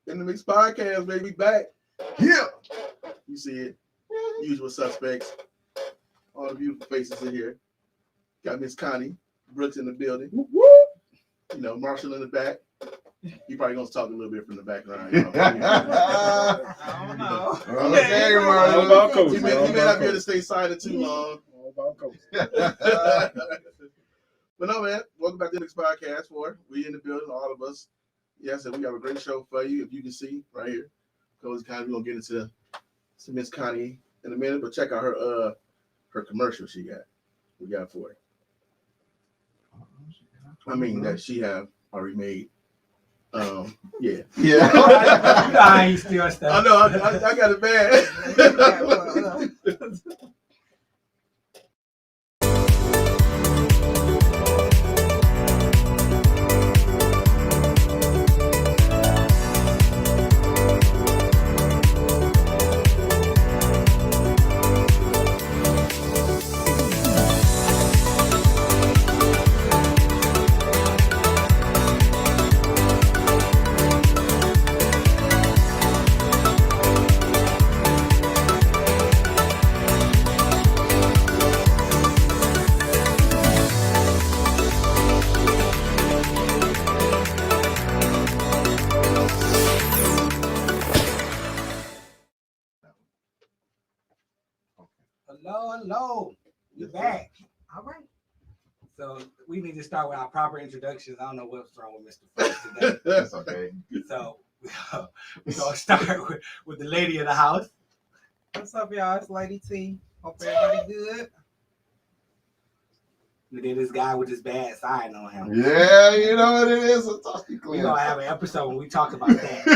In the Mix Podcast, baby, back. Yeah. You see it. Usual suspects. All the beautiful faces in here. Got Miss Connie Brooks in the building. Woo-woo. You know, Marshall in the back. You probably gonna talk a little bit from the background. You know, I don't know. Okay, you may not be able to stay silent too long. But no, man. Welcome back to the Mix Podcast. We in the building, all of us. Yes, and we have a great show for you. If you can see right here, because kind of we're gonna get into Miss Connie in a minute, but check out her commercial she got. We got for her. I mean that she have already made. Yeah. I ain't still stuff. I know. I got it bad. Hello. You're back. All right. So we need to start with our proper introductions. I don't know what's wrong with Mr. First today. That's okay. So we're gonna start with the lady of the house. What's up, y'all? It's Lady T. Hope everybody good. And then this guy with this bad sign on him. Yeah, you know what it is. We're gonna have an episode when we talk about that.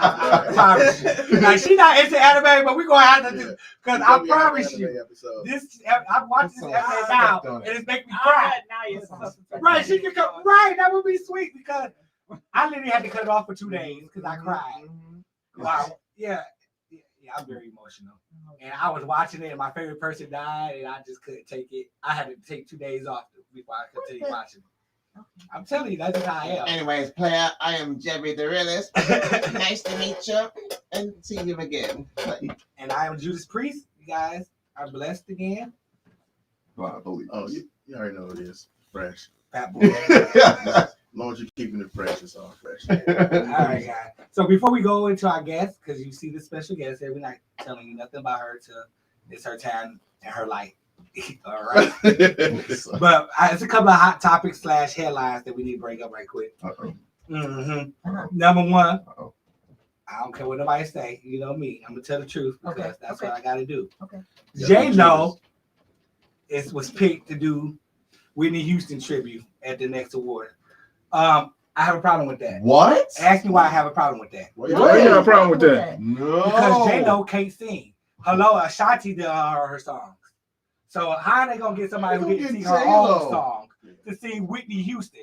I promise you. Like, she not into anime, but we're gonna have to do, because I promise you, I'm watching this anime now, and it's making me cry. Right, she can come. Right, that would be sweet, because I literally had to cut it off for 2 days because I cried. Wow. Yeah, I'm very emotional. And I was watching it, and my favorite person died, and I just couldn't take it. I had to take 2 days off before I could continue watching it. I'm telling you, that's just how I am. Anyways, player, I am Jerry the Realist. Nice to meet you and see you again. And I am Judas Priest. You guys are blessed again. Well, I believe. Oh, you already know it is. Fresh. Fat boy. As long as you're keeping it fresh, it's all fresh. All right, guys. So before we go into our guest, because you see the special guest here, we're not telling you nothing about her. It's her time and her life. All right. But it's a couple of hot topics / headlines that we need to bring up right quick. Number one, I don't care what nobody say. You know me. I'm gonna tell the truth because that's what I gotta do. Okay. J-Lo was picked to do Whitney Houston tribute at the next award. I have a problem with that. What? Ask me why I have a problem with that. Why you have a problem with that? No. Because J-Lo can't sing. Hello, Ashanti did her songs. So how are they gonna get somebody who didn't sing her own song to sing Whitney Houston?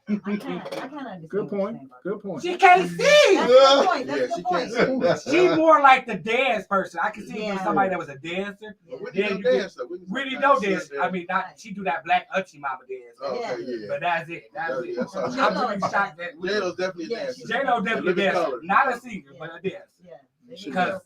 I can't understand. Good point. She can't sing. That's the point. That's Yeah, the she point. can't She's more like the dance person. I can see somebody that was a dancer. Whitney no dance. I mean, she do that black auntie mama dance. Okay, yeah. But that's it. That's it. That's all. I'm really shocked that J-Lo's definitely a dancer. J-Lo definitely a dancer. Not a singer, but a dancer. Yeah. Because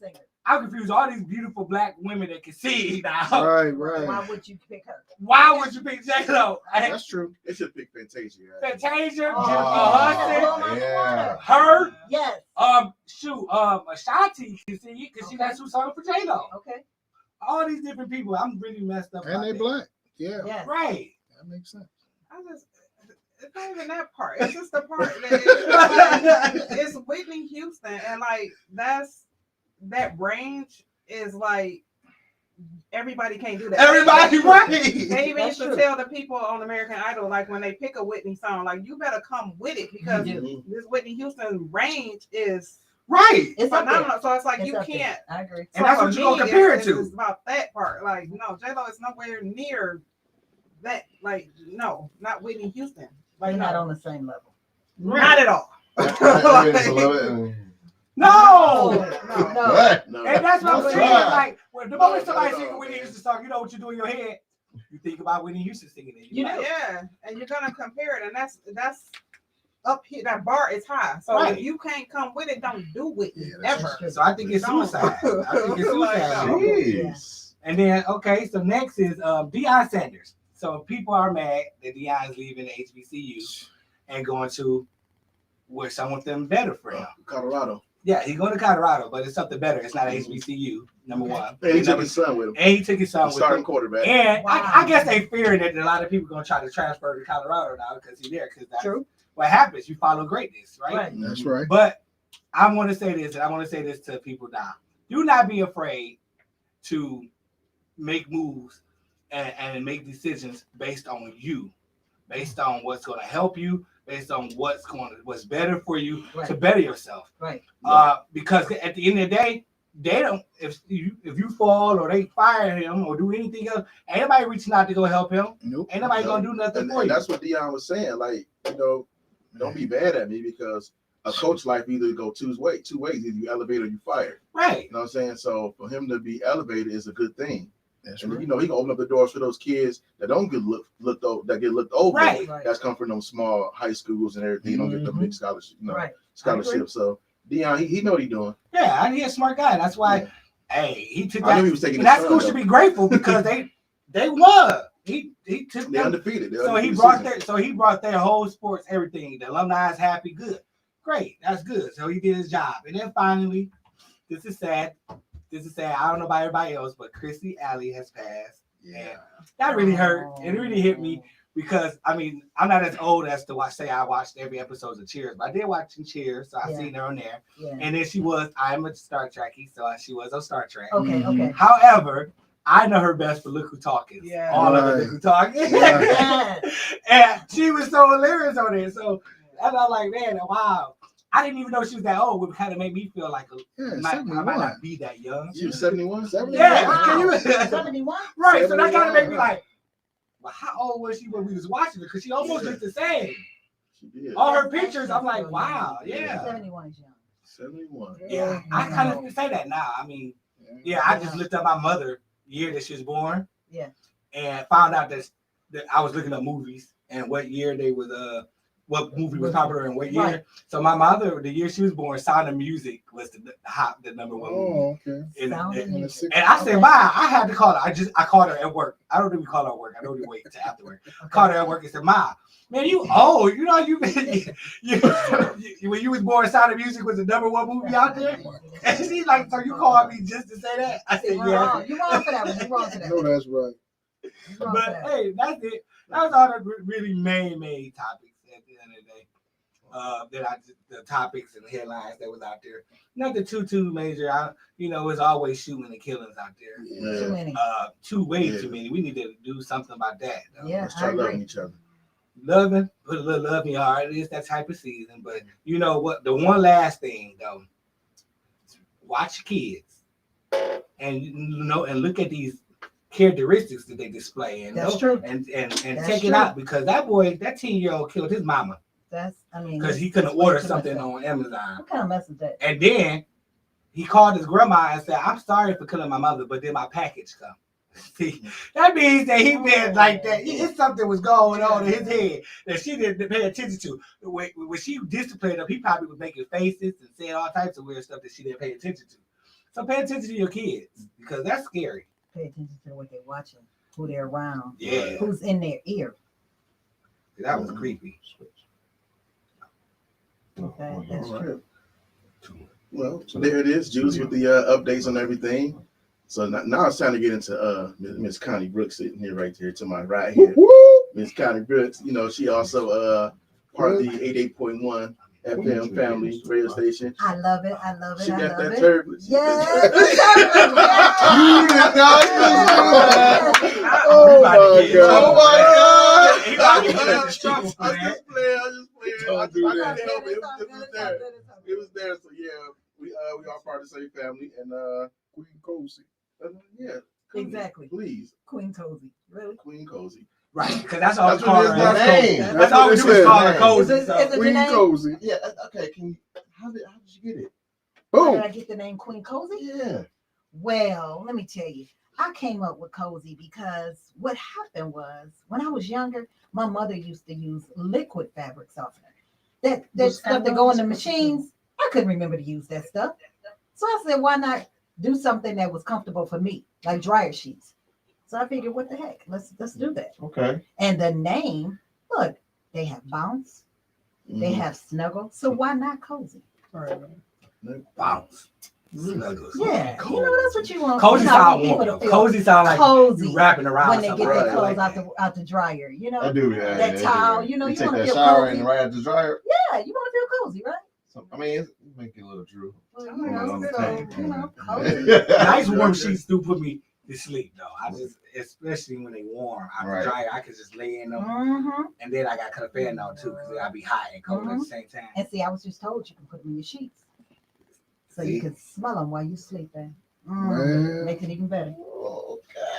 I'm confused. All these beautiful black women that can sing now. Right. Why would you pick her? Why would you pick J-Lo? That's true. They should pick Fantasia. Fantasia, Oh, yeah. her, Yes. Ashanti can sing it because she got 2 songs for J-Lo. Okay. All these different people, I'm really messed up. And they that. black. Yeah. Yes. Right. That makes sense. It's not even that part. It's just the part that it's Whitney Houston, and like that range is like everybody can't do that. Everybody right. They even used to tell the people on American Idol, like when they pick a Whitney song, like you better come with it because this Whitney Houston range is right. It's phenomenal. So it's like you can't. There. I agree. And that's what you're gonna compare it to. It's about that part. Like no, J-Lo is nowhere near that. Like no, not Whitney Houston. Like They're not on the same level. Not at all. No. No. And that's what I'm saying. Like, the moment somebody sings Whitney Houston song, you know what you do in your head? You think about Whitney Houston singing it. Yeah, and you're gonna compare it, and that's up here, that bar is high. So Right. if you can't come with it, don't do it that's ever. true. So I think it's suicide. I think it's suicide. Like, Jeez. And then, okay, so next is Deion Sanders. So people are mad that Deion is leaving the HBCU and going to where some of them better for him. Colorado. Yeah, he's going to Colorado, but it's something better. It's not HBCU, number one. And he And took number- his son with him. and he took his son with Starting him. quarterback. And Wow. I guess they fearing that a lot of people are going to try to transfer to Colorado now because he's there. Because that's True. what happens. You follow greatness, right? Right. That's right. But I want to say this, and I want to say this to people now. Do not be afraid to make moves and make decisions based on you, based on what's going to help you, based on what's better for you to better yourself. Right. Because at the end of the day, they don't. If you fall or they fire him or do anything else, ain't nobody reaching out to go help him. Nope. Ain't nobody gonna do nothing And for you. that's what Deion was saying. Like, don't be bad at me because a coach life either go two ways. Either you elevate or you fire. Right. You know what I'm saying? So for him to be elevated is a good thing. That's And right. he can open up the doors for those kids that don't get looked over. Right. Right. That's come from those small high schools and everything. Don't get them big scholarship, Right. scholarships. So Deion, he know what he doing. Yeah, he's a smart guy. That's why. Yeah. Hey, he took I knew that. he was taking And his that son, school though. should be grateful because they won. He took They're them. undefeated. They're So he undefeated brought their whole sports, everything. The alumni is happy, good, great, that's good. So he did his job, and then finally, this is sad. I don't know about everybody else, but Chrissy Alley has passed. Yeah. That really hurt. It really hit me because I mean I'm not as old as to I watched every episode of Cheers, but I did watch Cheers, so I seen her on there. Yeah. And then I'm a Star Trekkie, so she was on Star Trek. Okay. Okay. However, I know her best for Look Who Talking. Yeah. All of the Right. Look Who Talking. Yeah. And she was so hilarious on it. So and I'm like, man, wow. I didn't even know she was that old, which kind of made me feel like Yeah, I might 71. not be that young. She was 71? Yeah, Wow. can you 71? right? So that kind of made 71. me like, well, how old was she when we was watching it? Because she almost looked the same. She did. All her pictures, I'm like, wow, Yeah. yeah. 71 is young. 71. Yeah, I kind of say that now. I mean, yeah, I just looked up my mother, year that she was born. Yeah. And found out that I was looking up movies and what year they was what movie was popular in what year. Right. So my mother, the year she was born, Sound of Music was the number one movie. Oh, okay. Sound of Music. And I said, "Ma, I had to call her. I called her at work. I don't even call her at work. I don't even wait till after work. I called her at work and said, Ma, man, you old. You know you when you was born, Sound of Music was the number one movie out there." And she's like, "So you called me just to say that?" I said, You're "Yeah." wrong. You're wrong for that one. You're wrong for that No, one. that's right. You're wrong for But that. hey, that's it. That was all the really main topics at the end of the day. The topics and headlines that was out there. Nothing too major. It's always shooting and killings out there. Yeah. Too many. Way Yeah. too many. We need to do something about that. Though. Yeah, Let's I try loving agree. each other. Loving, put a little love in your heart. It is that type of season. But you know what? The one last thing though, watch your kids, and and look at these characteristics that they display, and That's true. and That's check true. it out because that 10-year-old killed his mama because he couldn't order something on Amazon, What kind of mess is that? and then he called his grandma and said, "I'm sorry for killing my mother, but then my package come." See, that means that he been like that. It's something was going on in his head that she didn't pay attention to. When she disciplined him, he probably was making faces and saying all types of weird stuff that she didn't pay attention to. So pay attention to your kids because that's scary. Pay attention to what they're watching, who they're around, Yeah, who's in their ear. that was creepy. Okay, that's All right. true. Well, there it is, Judas, with the updates on everything. So now it's time to get into Miss Connie Brooks sitting here right here to my right here. Miss Connie Brooks, she also part of the 88.1 FM family radio station. I love it. I love it. She I got love that it. turbulence. Yes. Oh my God. God. He about to get I in just trouble for that. playing. Don't do that. I didn't know, but it was there. It was there. So yeah, we are part of the same family, and Queen Cozy. yeah, Exactly. Please, Queen Cozy. Really? Queen Cozy. Right, because that's all we That's call what her. it is. Her name. That's all we what do it is said. call her Is cozy. it- So. is it- Queen name? Cozy. Yeah. Okay. How did you get it? Where did Boom. I get the name Queen Cozy? Yeah. Well, let me tell you. I came up with Cozy because what happened was when I was younger, my mother used to use liquid fabric softener. that stuff that go in the machines. I couldn't remember to use that stuff. So I said, why not do something that was comfortable for me, like dryer sheets? So I figured, what the heck? Let's do that. Okay. And the name, look, they have bounce, they have snuggle. So why not cozy? Bounce. Snuggles. Yeah, Cozy. you know that's what you want. Cozy You know, sound people warm. to feel Cozy sound like cozy you wrapping around when they get somebody. their Right, clothes like out the dryer. You know, I do, yeah. that towel. You know, you you take want to that feel shower cozy. and right at the dryer. Yeah, you want to feel cozy, right? So, I mean, it make it a little true. Well, Oh, you know, that's so good. you know, cozy. Nice warm sheets do put me to sleep though. I just, especially when they warm out Right. the dryer, I can just lay in them, Mm-hmm. and then I got to cut a fan on too because I be hot and cold at the same time. And see, I was just told you can put them in your sheets, so you can smell them while you sleeping. Man. Makes it even better.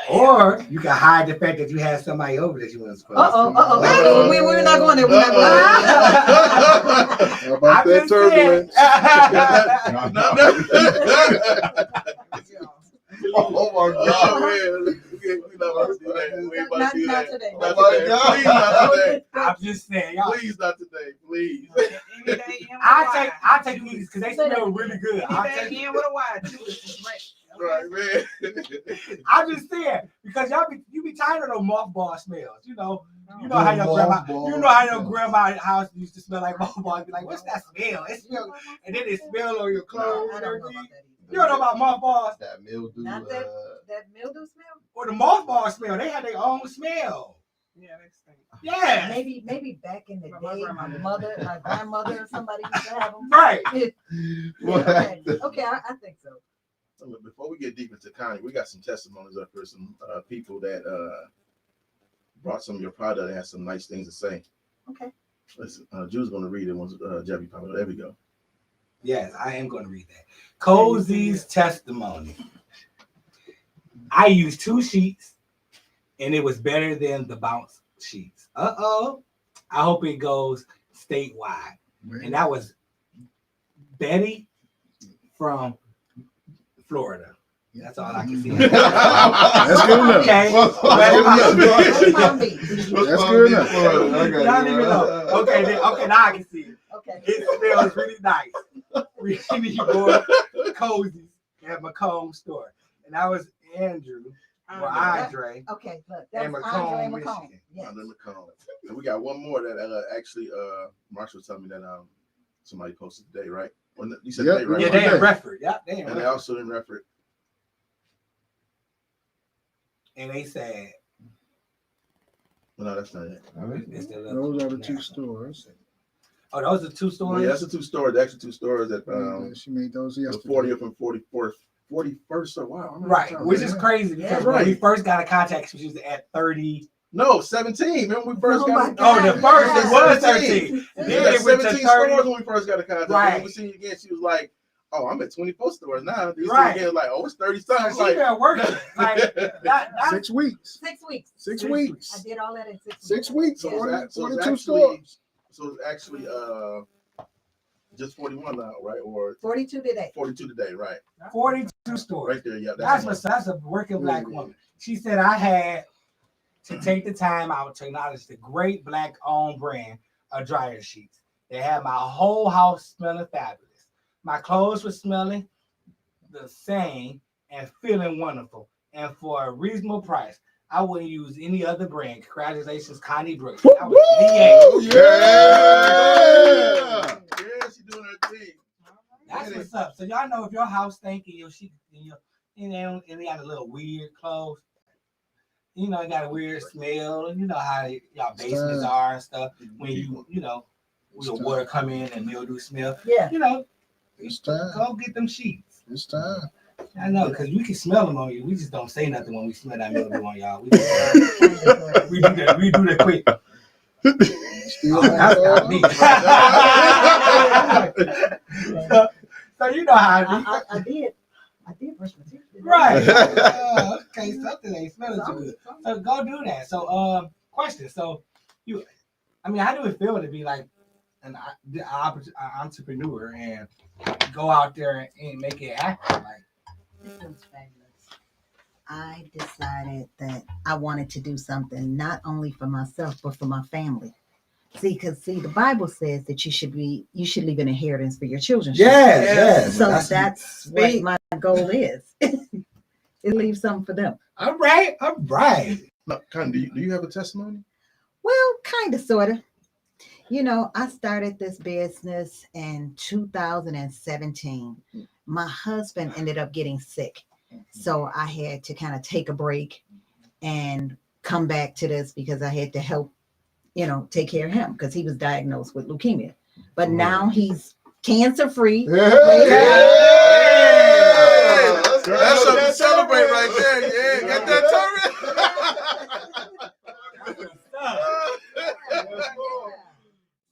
Or you can hide the fact that you had somebody over that you want to spell. We're not going there. We're not going there. How about that turbulence? Oh my Oh God. man, we not about to do that. We ain't about to do Not that. today. Not Oh my today. God. Please not today. I'm just saying, y'all. Please not today. Please. Any day in with a I take Y. these because they smell really good. I Any take day in with a Y. Judas is right. Right, man. I'm just saying because you be tired of those mothball smells. You know how your grandma, house used to smell like mothballs. Be like, what's that smell? It smell, and then it smell on your clothes I and don't know about everything. that You don't know about mothballs That mildew. Not that mildew smell. or the mothball smell. They have their own smell. Yeah, they stink. Yeah, Maybe back in the But my day, grandmother did. my grandmother, or somebody used to have them. right. Okay, I think so. Look, before we get deep into Connie, we got some testimonies up for some people that brought some of your product and had some nice things to say. Okay. Listen, Drew's going to read it once Jebby pops up. There we go. Yes, I am going to read that. Cozy's testimony. I used 2 sheets, and it was better than the bounce sheets. I hope it goes statewide. And that was Betty from Florida. That's all I can see. That's good enough. Okay. West Palm Beach. That's good enough. Y'all even know. Okay, now I can see it. Okay. It smells really nice. We need more cozies at Macomb store. And that was Andrew or Andre Okay, look, that's and Andre Macomb, Macomb. Michigan. Yes. Under McComb. And we got one more that actually Marshall told me that somebody posted today, right? You said Yep. today, right? Yeah, they in Redford. Yeah, they in And they Redford. also in Redford. And they said, No, that's not it. it's the Those are the 2 stores. Oh, those are 2 Well, stores? yeah, that's the 2 stores. The actual 2 stores that She made those the yesterday. 40th and 41st. So wow, I'm not Right, sure. which is crazy because Yeah, when we right. first got in contact, she was at 30. No, 17. Remember when we first Oh got my in Oh, the first Yeah. it was 17. 13. We Then had it went to 17 30. stores when we first got in contact. Right. When we seen you again, she was like, "Oh, I'm at 24 stores now." You Right. see again, like, "Oh, it's 30 So something." she Like, been working. Like, that's 6 weeks. 6 weeks. 6 6 weeks. I did all that in 6 weeks. 6 weeks. so, Yeah. it's, 42 actually, stores. so it's actually just 41 now, right? Or 42 today. 42 today, right? 42 stores. Right there, yeah. That's a working black woman. She said I had to take the time out to acknowledge the great black-owned brand of dryer sheets. They had my whole house smelling fabulous. My clothes were smelling the same and feeling wonderful. And for a reasonable price, I wouldn't use any other brand. Congratulations, Connie Brooks. That was Oh, Yeah, she's doing her thing. That's what's up. So y'all know if your house stinking, your sheet and they got a little weird clothes. You know, it got a weird smell. And you know how y'all basements are and stuff. When you know, when the water come in and mildew smell. Yeah. You know, It's time. go get them sheets. It's time. I know, because we can smell them on you. We just don't say nothing when we smell that mildew on y'all. We do that quick. Still Oh, that's not me. so you know how it be. I did brush my teeth. Right. Okay, something ain't smelling too good. So go do that. So question. So how do it feel to be like an entrepreneur and go out there and make it happen? Like, It was fabulous. I decided that I wanted to do something not only for myself but for my family, because the Bible says that you should leave an inheritance for your children. Yes, Yes. yes. So That's- that's what Speak. my goal is. Is leave something for them. all right, all right. No, Connie, do you have a testimony? Well, kind of, sort of. You know, I started this business in 2017. My husband ended up getting sick. So I had to kind of take a break and come back to this because I had to help, take care of him because he was diagnosed with leukemia. But now he's cancer free. That's something to celebrate right there. Yeah, get that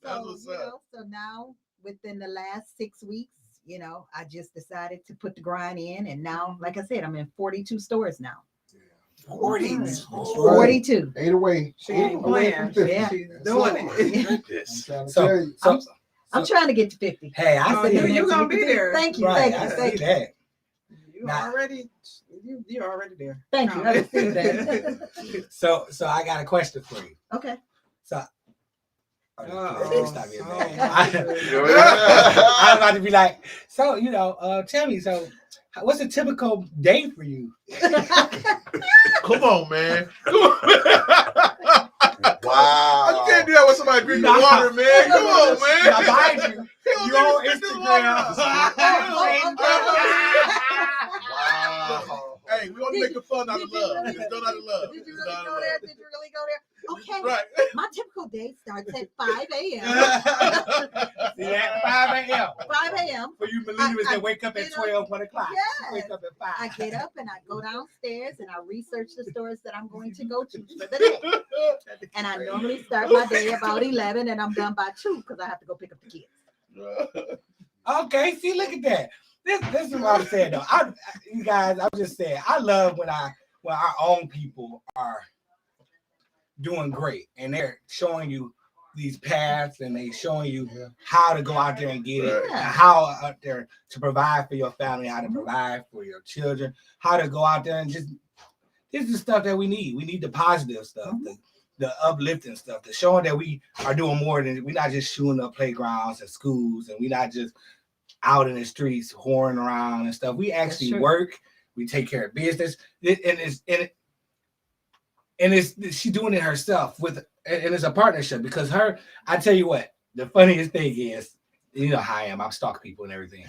That's what's up. So now within the last 6 weeks, I just decided to put the grind in. And now, like I said, I'm in 42 stores now. 42. 8 away. She ain't playing. Yeah. She's doing it. So, I'm trying to get to 50. hey, I Oh, see you gonna be there. Thank you. Right, Thank I you. see Thank you. that. You already there. Thank you. I received that. So I got a question for you. Okay. So, Uh-oh. stop being Oh, mad. my I was about to be like, so tell me, so what's a typical day for you? Come on, man. Wow. You can't do that with somebody drinking Nah. water, man. Come on, man. Now, mind you, He don't you drink on this Instagram. Wow. Hey, we only making fun out of Did you love. really- It's done out of love. Did you It's really done out go of there? love. Did you really go there? Okay. Right. My typical day starts at 5 a.m. See that? 5 a.m. 5 a.m. For you believers I- that wake up at you know, 12, 1 o'clock. yes. Wake up at 5. I get up and I go downstairs and I research the stores that I'm going to go to for the day. And I normally start my day about 11 and I'm done by 2 because I have to go pick up the kids. Okay, see, look at that. This is what I'm saying though. You guys, I'm just saying, I love when our own people are doing great and they're showing you these paths and they showing you how to go out there and get it, Right. and how out there to provide for your family, how to provide for your children, how to go out there and just this is stuff that we need. We need the positive stuff, the uplifting stuff, the showing that we are doing more than we're not just shooting up playgrounds and schools, and we're not just out in the streets whoring around and stuff. We actually work. We take care of business, and it's she doing it herself and it's a partnership because I tell you what, the funniest thing is, you know how I am. I stalk people and everything.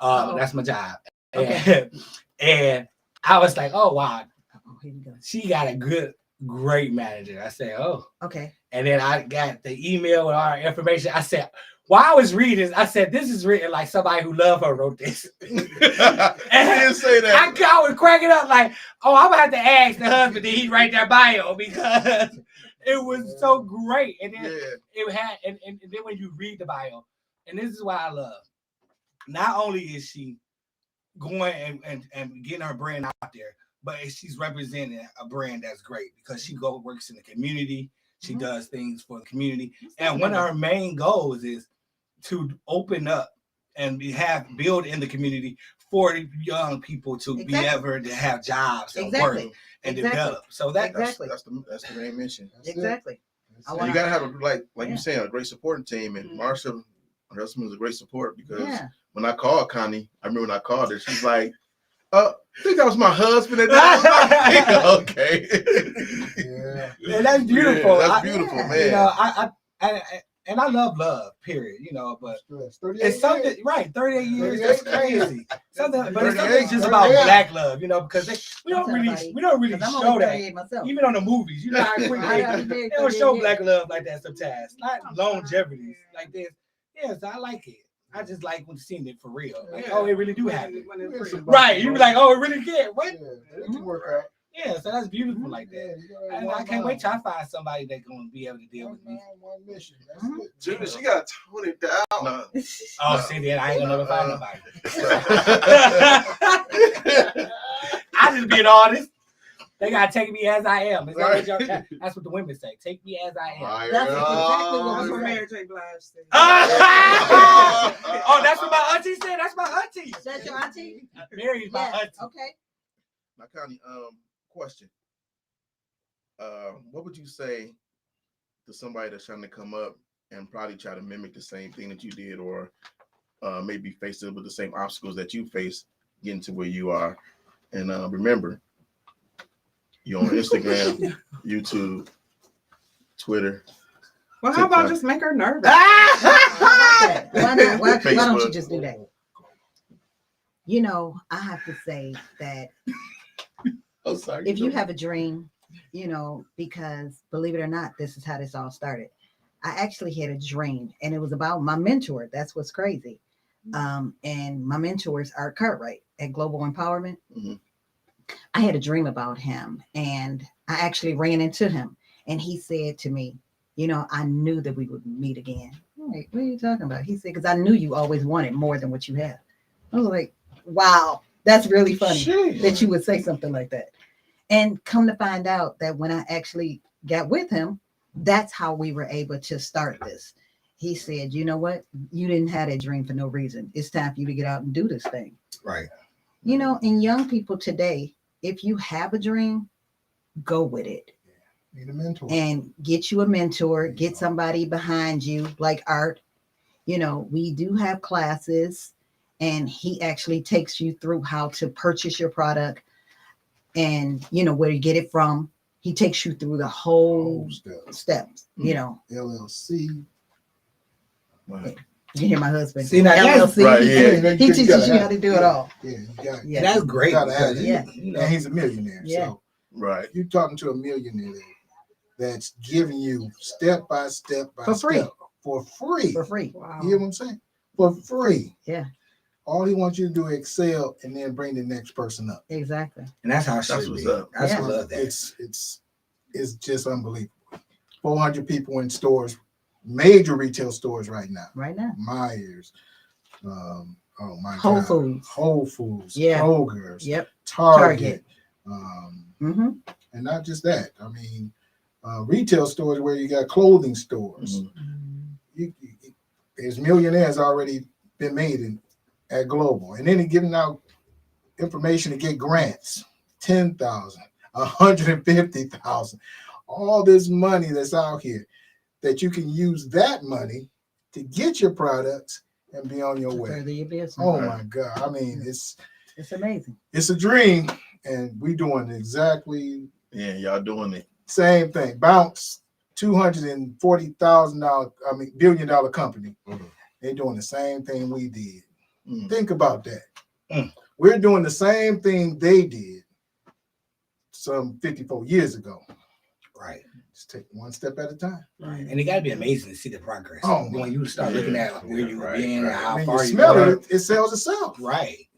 That's my job. Okay. And I was like, oh wow, Here we go. she got a great manager. I said, oh. Okay. And then I got the email with all our information. I said, while I was reading this, I said, this is written like somebody who loved her wrote this. You didn't say that. I was cracking up like, oh, I'm going to have to ask the husband, did he write that bio? Because it was so great. And then it had, and then when you read the bio, and this is what I love. Not only is she going and getting her brand out there, but she's representing a brand that's great because she works in the community. She does things for the community. And one of her main goals is to open up and build in the community for young people to be able to have jobs and work and develop. So that's the main mission. Exactly. And you gotta have like you're saying, a great supporting team. And Marsha, her husband, is a great support because when I called Connie, I remember when I called her, she's like, I think that was my husband. Okay. Yeah, that's beautiful. Yeah, that's beautiful, man. You know, I love, period. You know, but it's something, right? 38 years, that's crazy. Something, but it's something just about black love, you know, because we don't really show that, myself. even on the movies. You know how quick they don't show black love like that sometimes. Not longevity like this. Yeah, so I like it. I just like when seeing it for real. Like, oh, it really do happen. Right. You be like, oh, it really can. What? Work out. Yeah, so that's beautiful like that. And I can't wait till I find somebody that's going to be able to deal with me. One mission. Junior, she got 20 down. Oh, see, then I ain't going to never find nobody. I just be an artist. They got to take me as I am. Is that what y'all, that's what the women say. Take me as I am. That's exactly what That's what we Mary J. Blige said. Oh, that's what my auntie said. That's my auntie. That's your auntie? Mary's my auntie. Okay. Now, Connie, question. What would you say to somebody that's trying to come up and probably try to mimic the same thing that you did, or maybe face it with the same obstacles that you face getting to where you are. And remember, you're on Instagram, YouTube, Twitter. Well, how about TikTok. just make her nervous? Why not? Why don't you Facebook. just do that? You know, I have to say that Oh, sorry. if you have a dream, you know, because believe it or not, this is how this all started. I actually had a dream, and it was about my mentor. That's what's crazy. And my mentor is Art Cartwright at Global Empowerment. Mhm. I had a dream about him, and I actually ran into him, and he said to me, you know, I knew that we would meet again. I'm like, what are you talking about? He said, because I knew you always wanted more than what you have. I was like, wow, that's really funny that you would say something like that. And come to find out that when I actually got with him, that's how we were able to start this. He said, you know what? You didn't have that dream for no reason. It's time for you to get out and do this thing. Right. You know, and young people today, if you have a dream, go with it. Need a mentor. And get you a mentor, get somebody behind you like Art. You know, we do have classes, and he actually takes you through how to purchase your product and, you know, where you get it from. He takes you through the whole steps, you know. LLC. Wow. You hear my husband. See, now that's LLC. right, yeah. He teaches you how to do it all. Yeah, you got it. Yeah. That's great. Gotta have because it. Yeah. you know, And he's a millionaire. Yeah. So Right. you're talking to a millionaire that's giving you step by step by For free. step for free. For free. Wow. You hear what I'm saying? For free. Yeah. All he wants you to do is excel and then bring the next person up. Exactly. and that's how it That's should what's be. up. That's Yeah. what I love that. It's just unbelievable. 400 people in stores, major retail stores right now. Right now. Myers, oh my Whole God. Foods. Whole Foods, Yeah. Kroger's, Yep. Target. Mm-hmm. And not just that. I mean, retail stores where you got clothing stores. Mhm. There's millionaires already been made at Global, and then they're giving out information to get grants, 10,000, 150,000, all this money that's out here that you can use that money to get your products and be on your way. Further your business. Oh my God! I mean, it's amazing. It's a dream, and we doing exactly Yeah, y'all doing it. same thing. Bounce, $240,000, $1 billion company. Mhm. They're doing the same thing we did. Mhm. Think about that. Mm. We're doing the same thing they did some 54 years ago. Right. Just take one step at a time. Right. And it got to be amazing to see the progress. Oh, when you start looking at where you've right, been, right. how When far you you smell are. it, it sells itself. Right.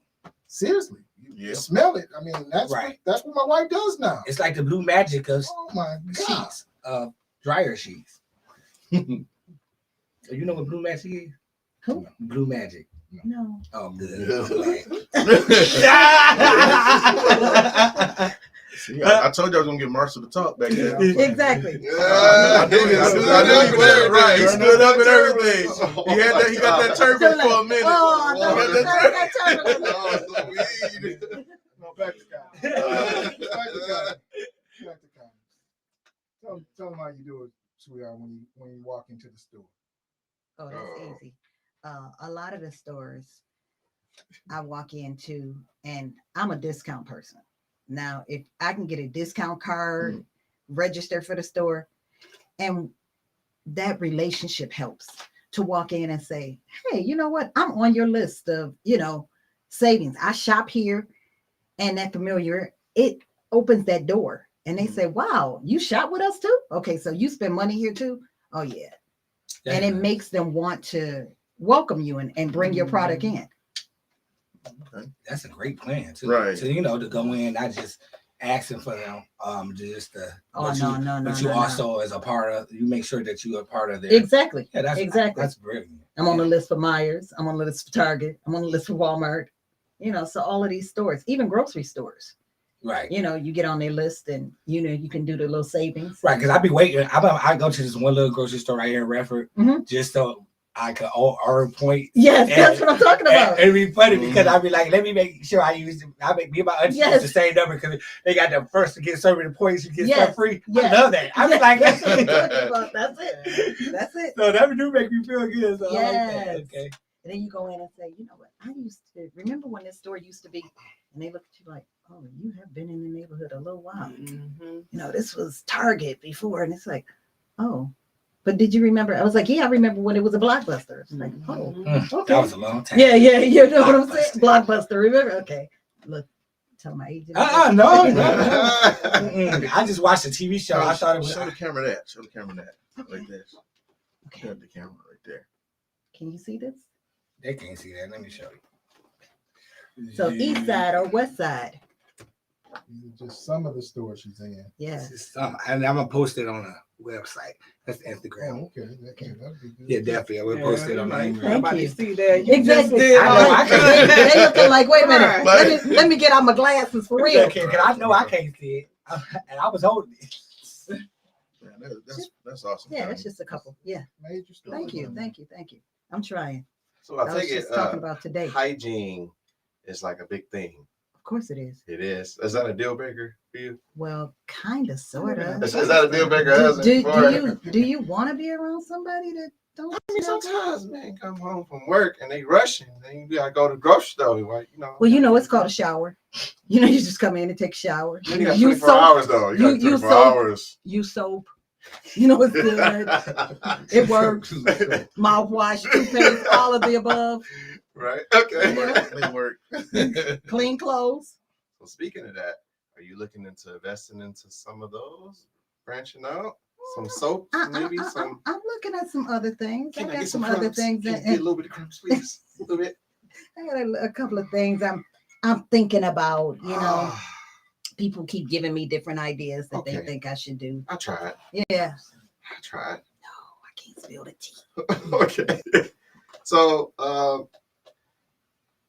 Seriously. You Yeah. smell it. I mean, that's Right. that's what my wife does now. It's like the blue magic of Oh my God. sheets, dryer sheets. You know what blue magic is? Who? Blue magic. No. Oh, good. Yeah. See, I told you I was gonna get Marshall to talk back there. Exactly. I knew he was right. He stood up and everything. He got that turban for a minute. Oh, no, He got no, that that No, back to God. Back to God. Tell them how you do it, sweetheart, when you walk into the store. Oh, that's easy. A lot of the stores I walk into, and I'm a discount person. Now, if I can get a discount card, register for the store, and that relationship helps to walk in and say, hey, you know what? I'm on your list of, you know, savings. I shop here, and that familiar, it opens that door. And they say, wow, you shop with us too? Okay, so you spend money here too? Oh, yeah. And it makes them want to welcome you and bring your product in. That's a great plan too. Right. So to go in, not just asking for them, just Oh, no. but you also as a part of, you make sure that you are part of their. Exactly. Yeah, that's brilliant. I'm on the list for Myers. I'm on the list for Target. I'm on the list for Walmart. So all of these stores, even grocery stores. Right. You get on their list and, you can do the little savings. Right. Because I be waiting. I go to this one little grocery store right here in Redford, Mhm. just so I could earn points. Yes, that's what I'm talking about. It'd be funny because I'd be like, let me make sure I use it. I make me and my auntie use the same number because they got the first to get so many points, you get stuff free. Yes. I love that. I be like, that's what I'm talking about. That's it. That's it. So that do make me feel good. So Yes. I like that. Okay. And then you go in and say, you know what? I used to remember when this store used to be, and they look at you like, oh, you have been in the neighborhood a little while. Mm-hmm. You know, this was Target before, and it's like, oh. But did you remember? I was like, yeah, I remember when it was a Blockbuster. It's like, oh, okay. That was a long time. Yeah, you know what I'm saying? Blockbuster, remember? Okay. Look, tell my agent. No. I just watched a TV show. I thought it was. Show the camera that. Show the camera that. Like this. Okay. Show the camera right there. Can you see this? They can't see that. Let me show you. So east side or west side? These are just some of the stores she's in. Yeah. And I'm gonna post it on a website. That's Instagram. Oh, okay. That'd be good. Yeah, definitely. I will post it on my email. Thank Nobody you. see that. You Exactly. just did. I know, They looking like, wait a minute. Right. Let me get out my glasses for real. Okay, because I know I can't see it. And I was holding it. Yeah, that's awesome. Yeah, it's just a couple. Yeah. Major stores. Thank you. I'm trying. So I I was take just it talking about today. hygiene is like a big thing. Of course it is. It is. Is that a deal breaker for you? Well, kind of, sort of. Is that a deal breaker? Do you want to be around somebody that don't? I mean, sometimes man come home from work and they rushing. Then you gotta go to the grocery store, like Well, you know, it's called a shower. You know, you just come in and take a shower. You got You 24 soap. hours though. You got You 24 soap. hours. You soap. You know, it's good. It works. Mouthwash, toothpaste, all of the above. Right. Okay. They work. Clean clothes. So speaking of that, are you looking into investing into some of those? Branching out? Some soap, maybe some. I'm looking at some other things. Can I I got get some some other crumbs? things. Can you get a little bit of crumbs, please? A little bit. I got a couple of things I'm thinking about. You know, people keep giving me different ideas that they Okay. think I should do. I tried. Yeah. I tried. No, I can't spill the tea. Okay. So,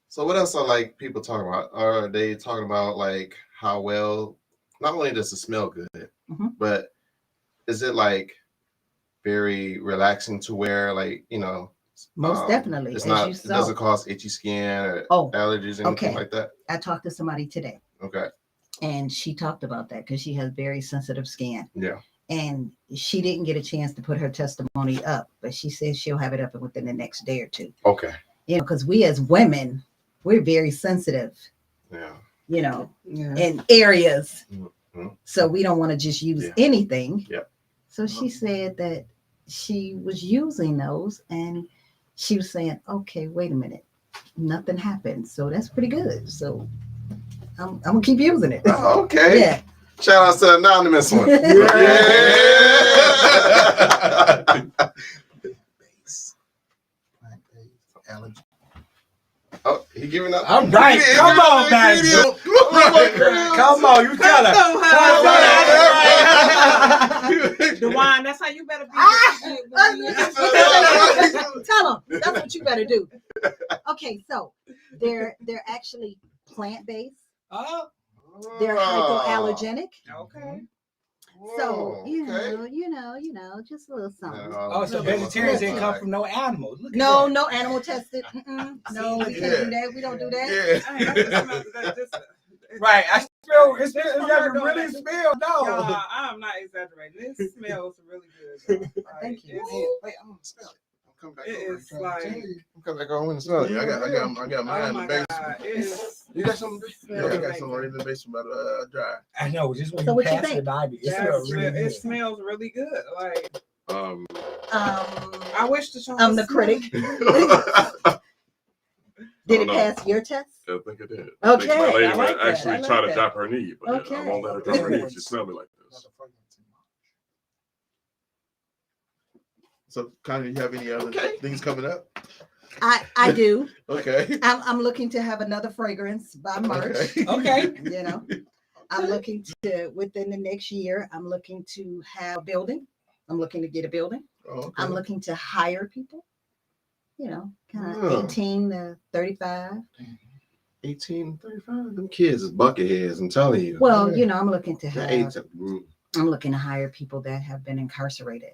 so what else are like people talking about? Are they talking about like how well? Not only does it smell good, but is it like very relaxing to wear? Like Most definitely. It's as not. you It saw. doesn't cause itchy skin or Oh, allergies or anything okay. like that. I talked to somebody today, Okay. and she talked about that because she has very sensitive skin. Yeah. And she didn't get a chance to put her testimony up, but she says she'll have it up within the next day or two. Okay. You know, because we as women, we're very sensitive, Yeah. you know, Yeah. in areas. Mhm. So we don't want to just use Yeah. anything. Yep. So she said that she was using those and she was saying, okay, wait a minute. Nothing happened. So that's pretty good. So I'm gonna keep using it. Oh, okay. Yeah. Shout out to the anonymous one. Yeah. Allergy. Oh, he giving up. All right. Come on, man. Come on, you tell her. DeWine, that's how you better be. Tell them. That's what you better do. Okay, so they're actually plant-based. Oh, They're hypoallergenic. Okay. So Whoa, you okay. know, just a little something. oh, so vegetarians didn't come from no animals. Look at No, that. no animal tested. No, we can't do that. We don't do that. Yeah. I ain't got to smell that. Right. I smell. It It's really smell. No. Y'all, I'm not exaggerating. This smells really good. Like, Thank you. Wait, I'm gonna smell it. I'm coming back It over. is like, I'm coming back over and smell it. Yeah, I got oh mine in the my basement. God. It is. You got something? Yeah, I got some right in the basement about to dry. I know. Just when So you what you pass think? it by me, it That smells smell- really it good. smells really good. Like, I wish the child. I'm the critic. Did it no. pass your test? I think it did. Okay, I think my lady I might like that, actually I like try to that. drop her knee, but I Okay. won't let her drop her knee if she smell me like this. So, Connie, you have any other things coming up? I do. Okay. I'm looking to have another fragrance by March. Okay. Okay. You know, I'm looking to within the next year. I'm looking to have a building. I'm looking to get a building. Okay. I'm looking to hire people. You know, kind of Oh. 18 to 35. 18, 35. Them kids is bucket heads. I'm telling you. Well, you know, I'm looking to They're have. 18. I'm looking to hire people that have been incarcerated.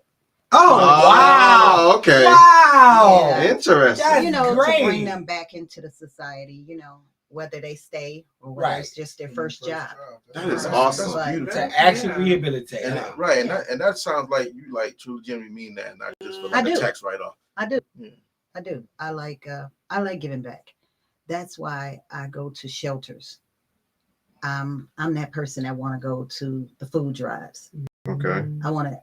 Oh, wow. Okay. Wow. Yeah. Interesting. That's You know, great. to bring them back into the society, you know, whether they stay or whether it's just their first job. That is Right. awesome. But- That's beautiful. To actually Yeah. rehabilitate. And Yeah. right, and that sounds like you like truly genuinely mean that, not just for like I a do. tax write off. I do. Yeah. I do. I like giving back. That's why I go to shelters. I'm that person that want to go to the food drives. Okay.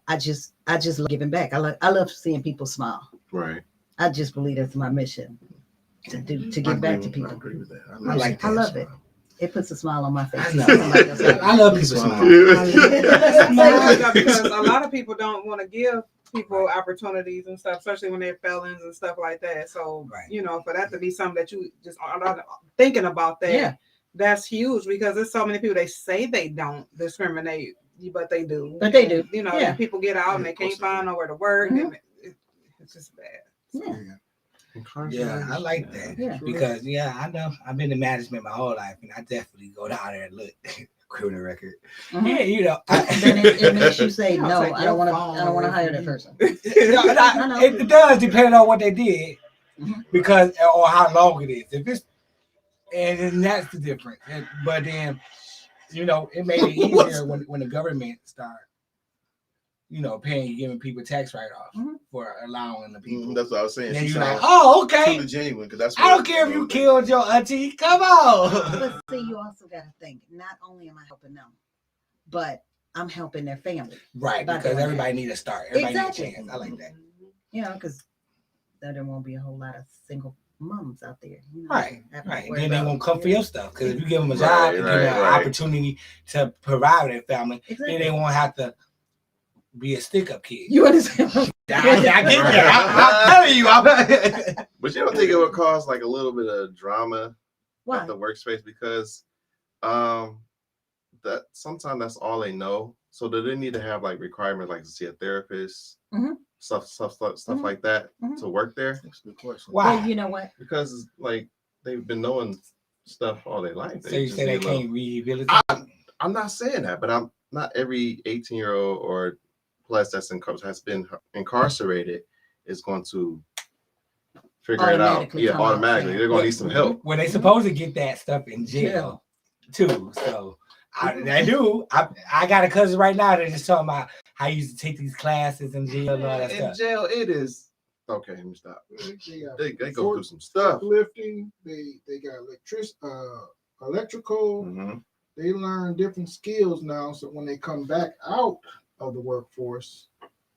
I just love giving back. I love seeing people smile. Right. I just believe that's my mission to give back to people. I agree with that. I like I that. love it. It puts a smile on my face. I to know. see somebody else happy. I love people smile. Yeah, because a lot of people don't want to give people opportunities and stuff, especially when they're felons and stuff like that. So, Right. you know, for that to be something that you just are not thinking about that, Yeah. that's huge because there's so many people, they say they don't discriminate, but they do. But they do. You know, Yeah. and people get out and Yeah, they of course can't they find do. nowhere to work, Mhm. and it's just bad. Yeah. Yeah, I like that. Yeah. Because I know I've been in management my whole life, and I definitely go down there and look criminal record. Mhm. Yeah, you know. Then it makes you say You know, no. take I your don't want to. phone I don't want to away hire from that you. person. No, it does depend on what they did, Mhm. because or how long it is. If it's and then that's the difference. But then, you know, it made it easier when the government start, you know, giving people tax write off Mhm. for allowing the people. That's what I was saying. Then She you're like, sounds oh, okay. truly genuine because that's. I don't care if you killed your auntie. Come on. But see, you also got to think. Not only am I helping them, but I'm helping their family. Right, By because doing everybody need a start. Everybody Exactly. need a chance. I like that. You know, because there won't be a whole lot of single moms out there. You know, Right, having to right. worry Then they about- won't come for yeah. your stuff, because if you give them a Right, job, you give them an right. opportunity to provide for their family, Exactly. then they won't have to be a stick-up kid. You understand? I get that. I'm telling you. But you don't think it would cause like a little bit of drama Why? at the workspace because that sometimes that's all they know. So do they need to have like requirements like to see a therapist, Mhm. stuff Mhm. like that Mhm. to work there? That's a good question. Why? Well, you know what? Because like they've been knowing stuff all their life. So you just say they need a little- can't rehabilitate? I'm not saying that, but I'm not every 18-year-old or plus that's has been incarcerated is going to figure it out. Automatically Yeah, come out, automatically. yeah. They're going to need some help. Well, they supposed to get that stuff in jail too. So I do. I got a cousin right now that just talking about how you used to take these classes in jail and all that In stuff. jail, it is. Okay, let me stop. They They go through some stuff. lifting. They got electrical. Mhm. They learn different skills now. So when they come back out of the workforce,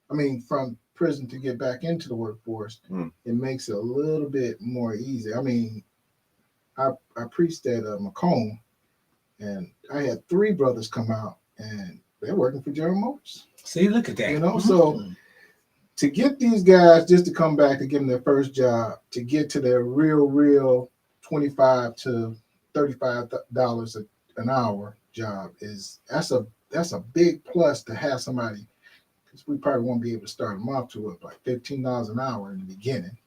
I mean, from prison to get back into the workforce, it makes it a little bit more easy. I mean, I preached at Macomb, and I had 3 brothers come out, and they're working for General Motors. See, look at that. You know, so to get these guys just to come back to give them their first job, to get to their real $25 to $35 an hour job that's a big plus to have somebody, because we probably won't be able to start them off to like $15 an hour in the beginning,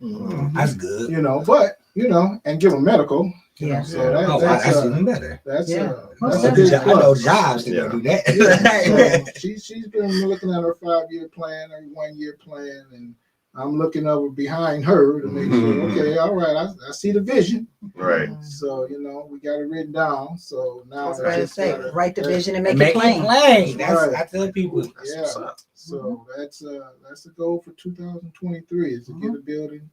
That's good. you know, but you know, and give them medical. You know, Yeah. so that, Oh, wow, that's that's even better. that's Yeah. that's I a big know plus. jobs that Yeah. don't do that. Yeah, so she's been looking at her 5-year plan, her 1-year plan, and I'm looking over behind her to make sure, okay, all right, I see the vision. Right. So, you know, we got it written down. So now That's what I say. Write the vision and make Make it plain. That's Right. I tell people. That's Yeah. what's up. So that's the goal for 2023 is to get a building,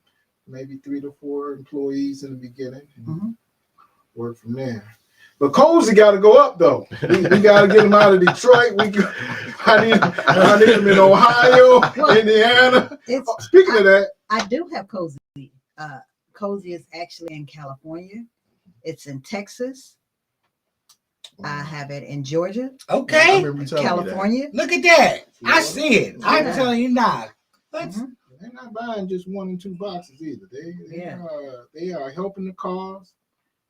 maybe 3 to 4 employees in the beginning, and Mhm. work from there. But Cozy got to go up though. We got to get him out of Detroit. I need him in Ohio, Well, Indiana. It's Speaking of that, I do have Cozy. Cozy is actually in California. It's in Texas. I have it in Georgia, I Okay, remember you telling me that. California. look at that. I see it. I'm Yeah. telling you now. Let's Mhm. they're not buying just 1 and 2 boxes either. They are helping the cause.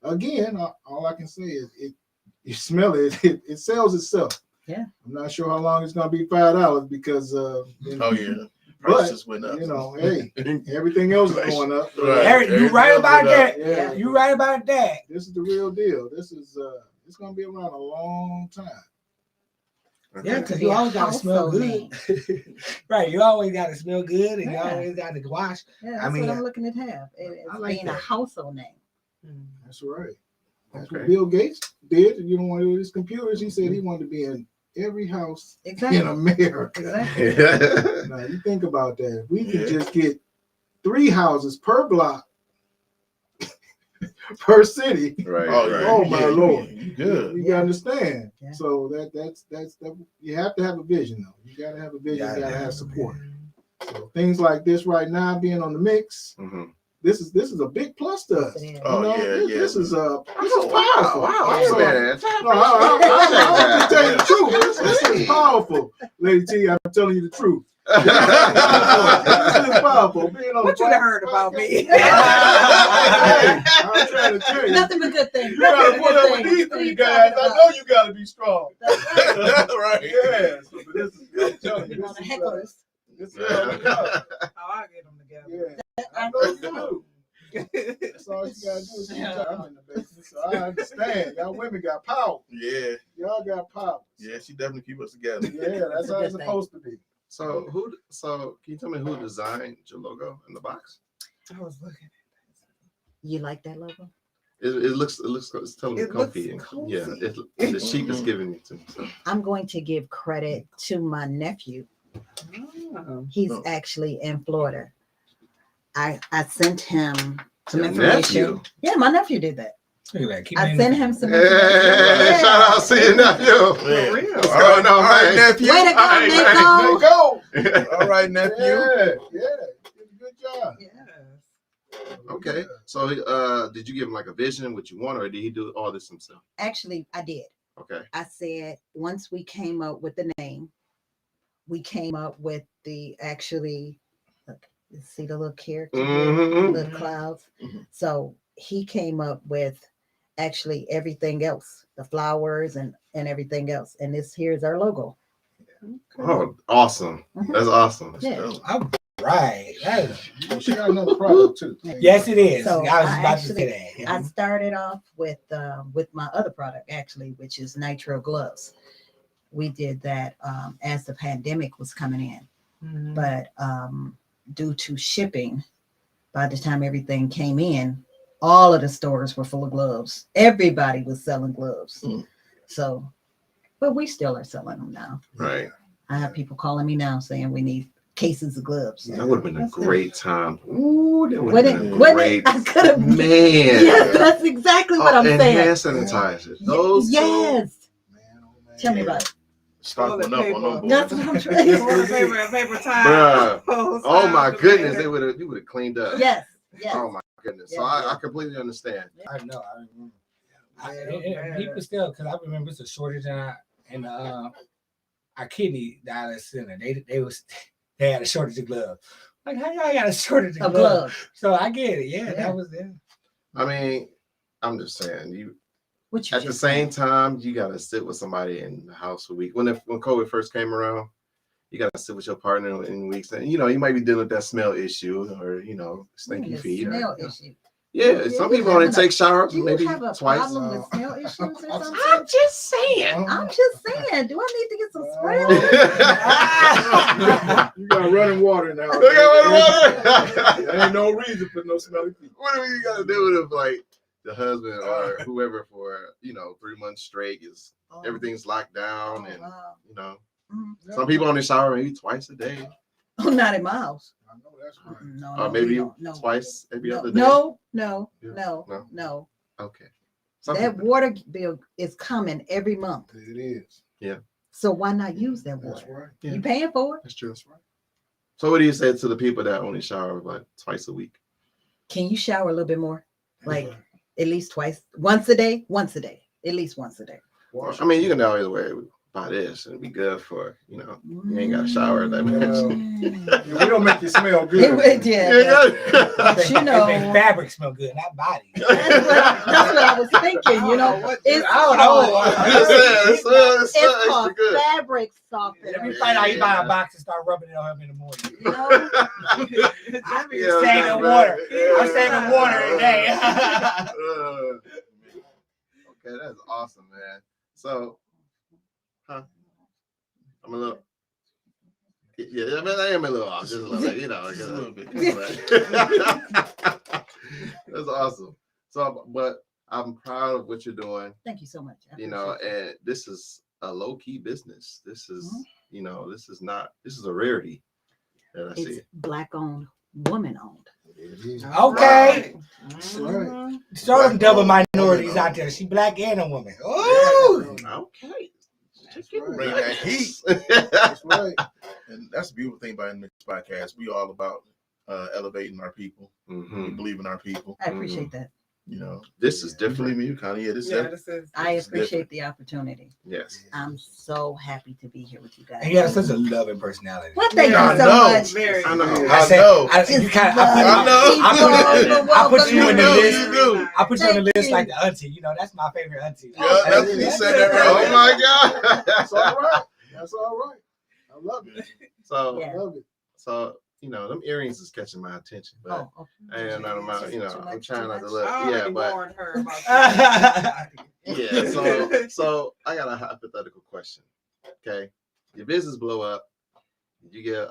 Again, all I can say is you smell it. It sells itself. Yeah. I'm not sure how long it's gonna be $5 because you know, Oh yeah, but prices went up. you know, hey, everything else is going up. Right. Eric, you right about that. Yeah, You right about that. This is the real deal. This is it's gonna be around a long time. Yeah, to because be you a always gotta smell household good. name. Right, you always gotta smell good, and you Yeah. always gotta wash. Yeah, I that's mean, what I'm looking to have. It's I like being a that. household name. That's right. That's Okay. what Bill Gates did. You don't want to do his computers. He said he wanted to be in every house Exactly. in America. Exactly. Now you think about that. If we could just get 3 houses per block per city. Right. Oh, right. Oh my Lord. You good. You Yeah. understand. Yeah. So that's you have to have a vision though. You gotta have a vision, you gotta have support. So things like this right now being on the mix, Mhm. this is a big plus to us. Yes, it is. Oh, yeah, this is Oh, powerful. wow. Yeah. Wait a So, minute. no, I'll tell you the truth. This is powerful, Lady T. I'm telling you the truth. This is powerful. Being on What the you done heard about me? Hey, I'm trying to tell you. Nothing but good things. You gotta Nothing put but up good with things. these What are 3 you guys. talking I about? know you gotta be strong. That's right. Right. Yeah. So, but this is, I'm telling you, You want this the is, hecklers. this is how we go. How I get them together. Yeah. I know you do. That's all you gotta do is keep time in the business. So I understand. Y'all women got power. Yeah. Y'all got power. Yeah, she definitely keep us together. Yeah, that's how it's Good thing. supposed to be. So can you tell me who designed your logo in the box? I was looking. You like that logo? It looks it's telling me It comfy. looks And, yeah, cozy. the sheep is giving it to me. So. I'm going to give credit to my nephew. Oh. He's Oh. actually in Florida. I sent him some Your information. nephew? Yeah, my nephew did that. Look at that. Keep I it sent in. him some Hey, information. shout out to your nephew. Yeah. real. What's All going right, on, all right, man? nephew. Way to go, All right, Mako. Go. All right, nephew. Yeah. Did a good job. Yes. Okay. So did you give him like a vision, what you want, or did he do all this himself? Actually, I did. Okay. I said once we came up with the name, we came up with the actually look, you see the little character, Mhm. little clouds. Mhm. So he came up with actually everything else, the flowers and everything else. And this here's our logo. Oh, awesome. Mhm. That's awesome. Yeah. All right. That is- She got another product too. yes, it is. So I was I about actually- to say that. I started off with my other product actually, which is nitro gloves. We did that as the pandemic was coming in, Mhm. but due to shipping, by the time everything came in, all of the stores were full of gloves. Everybody was selling gloves. Mm. So, but we still are selling them now. Right. I have people calling me now saying we need cases of gloves. That would have been a That's good. great time. Ooh, that would What have it, been a what great it, I could have. man. Yes, that's exactly what I'm and saying. hand sanitizer. Those two. Yes. Man, oh, man. Tell me about it. Stock went up on them. That's boys. what I'm trying. Toilet paper and paper Bruh. towels. Oh my Towels, goodness, tomato. you would have cleaned up. Yes. Yes. Oh my goodness. So Yeah. I completely understand. I know. I remember. Yeah, People still, because I remember it's a shortage in our kidney dialysis center. They had a shortage of gloves. Like, how y'all got a shortage A of glove. gloves? So I get it. Yeah, Yeah. that was it. I mean, I'm just saying, you What you at the just same time, you gotta sit with somebody in the house for a week. When COVID first came around, you gotta sit with your partner in weeks, and you might be dealing with that smell issue or stinky the feet. Or, smell issue. yeah, You some have people only a- take showers Do you maybe have a twice. problem with smell issues or something? I'm just saying. I'm just saying. Do I need to get some spray? You got running water now. Look at There ain't no reason for no smelly feet. What do you gotta do with if like the husband or whoever for 3 months straight is everything's locked down and Wow. Mhm. some people only shower maybe twice a day Oh, not in my house. I know that's right. No, or no, maybe we don't. No. twice every No, other day. no, Yeah. no. No. Okay. Some That people- water bill is coming every month. It is. So why not use that That's water? right. Yeah. You paying for it? That's true. So what do you say to the people that only shower like twice a week? Can you shower a little bit more? Like at least twice, once a day, at least once a day. I mean, you can always wear buy this and it'd be good for you ain't got to shower that much. Yeah, we don't make you smell good. But you know, Make fabric smell good, not body. that's what I was thinking. You know, it's I don't know. It's It's called extra good. fabric softener. Every fight out, you buy a box and start rubbing it on him in the morning. You know, I'm Yeah, saving man. water. Yeah. I'm saving water today. Okay, that's awesome, man. So, I'm a little. Yeah, I mean, I am a little off, just a little bit, you know, Just a little bit. That's awesome. So, but I'm proud of what you're doing, Thank you so much. I you know, appreciate and this is a low key business. This is, Mhm. you know, this is a rarity that I it. see. It's black owned, woman owned. It is. Okay. That's right. Show them double Black minorities woman, out there. She black and a woman. Ooh. Okay. That's right. Bring that heat. That's right. And that's the beautiful thing about this podcast. We all about elevating our people. We Mhm. believe in our people. I appreciate that. You know, This is you different. believe in you, Connie. Yeah, this Yeah, is this is. I It's appreciate the opportunity. Yes. I'm so happy to be here with you guys. And you have such a loving personality. Well, thank Yeah, you so I know. much. Very. I know. I say, know. I, you kind of, I put you in the list. You do. I put you on the Thank list you. like the auntie. You know, that's my favorite auntie. Yeah, that's what he said that Oh earlier. my God. That's all right. That's all right. I love it. So, Yeah. I love it. so you know, them earrings is catching my attention, but Oh, and I'm, you know, Too I'm much, trying too not to much? look. I Yeah, already but warned her about that. yeah. So I got a hypothetical question. Okay, your business blow up. You get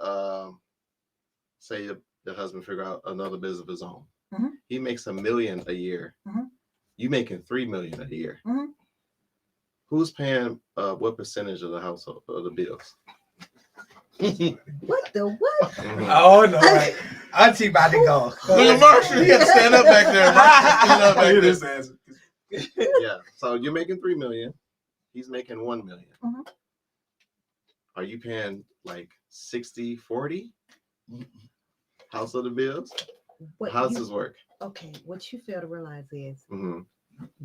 say your husband figure out another business of his own. Mhm. He makes $1 million a year. Mhm. You making $3 million a year. Mhm. Who's paying what percentage of the household of the bills? what the what? Oh no, right. Auntie about to go. Look at Marshall. He had to stand up back there. Marshall, stand up back This there. answer. Yeah. So you're making $3 million. He's making $1 million. Mhm. Are you paying like 60-40 house of the bills? What How does you- this work? okay, what you fail to realize is Mm-hmm.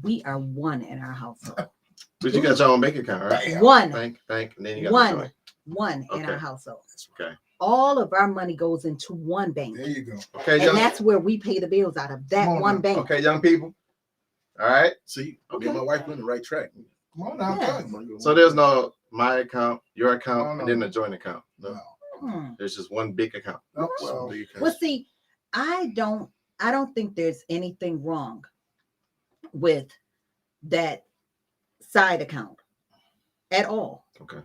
we are one in our household. But you got your own bank account, right? One, Thank, and then you got the one, joint. one in our Okay. household. Okay. All of our money goes into one bank, There you go. Okay, and young, that's where we pay the bills out of. That Come on one now. bank. okay, young people. All right. See, Okay. me and my wife on the right track. Come on now. Yeah. Come on. So there's no my account, your account, No, no. and then a joint account. No. No. Hmm. There's just one big account. No, So, well, Well, see, I don't think there's anything wrong with that side account at all, Okay.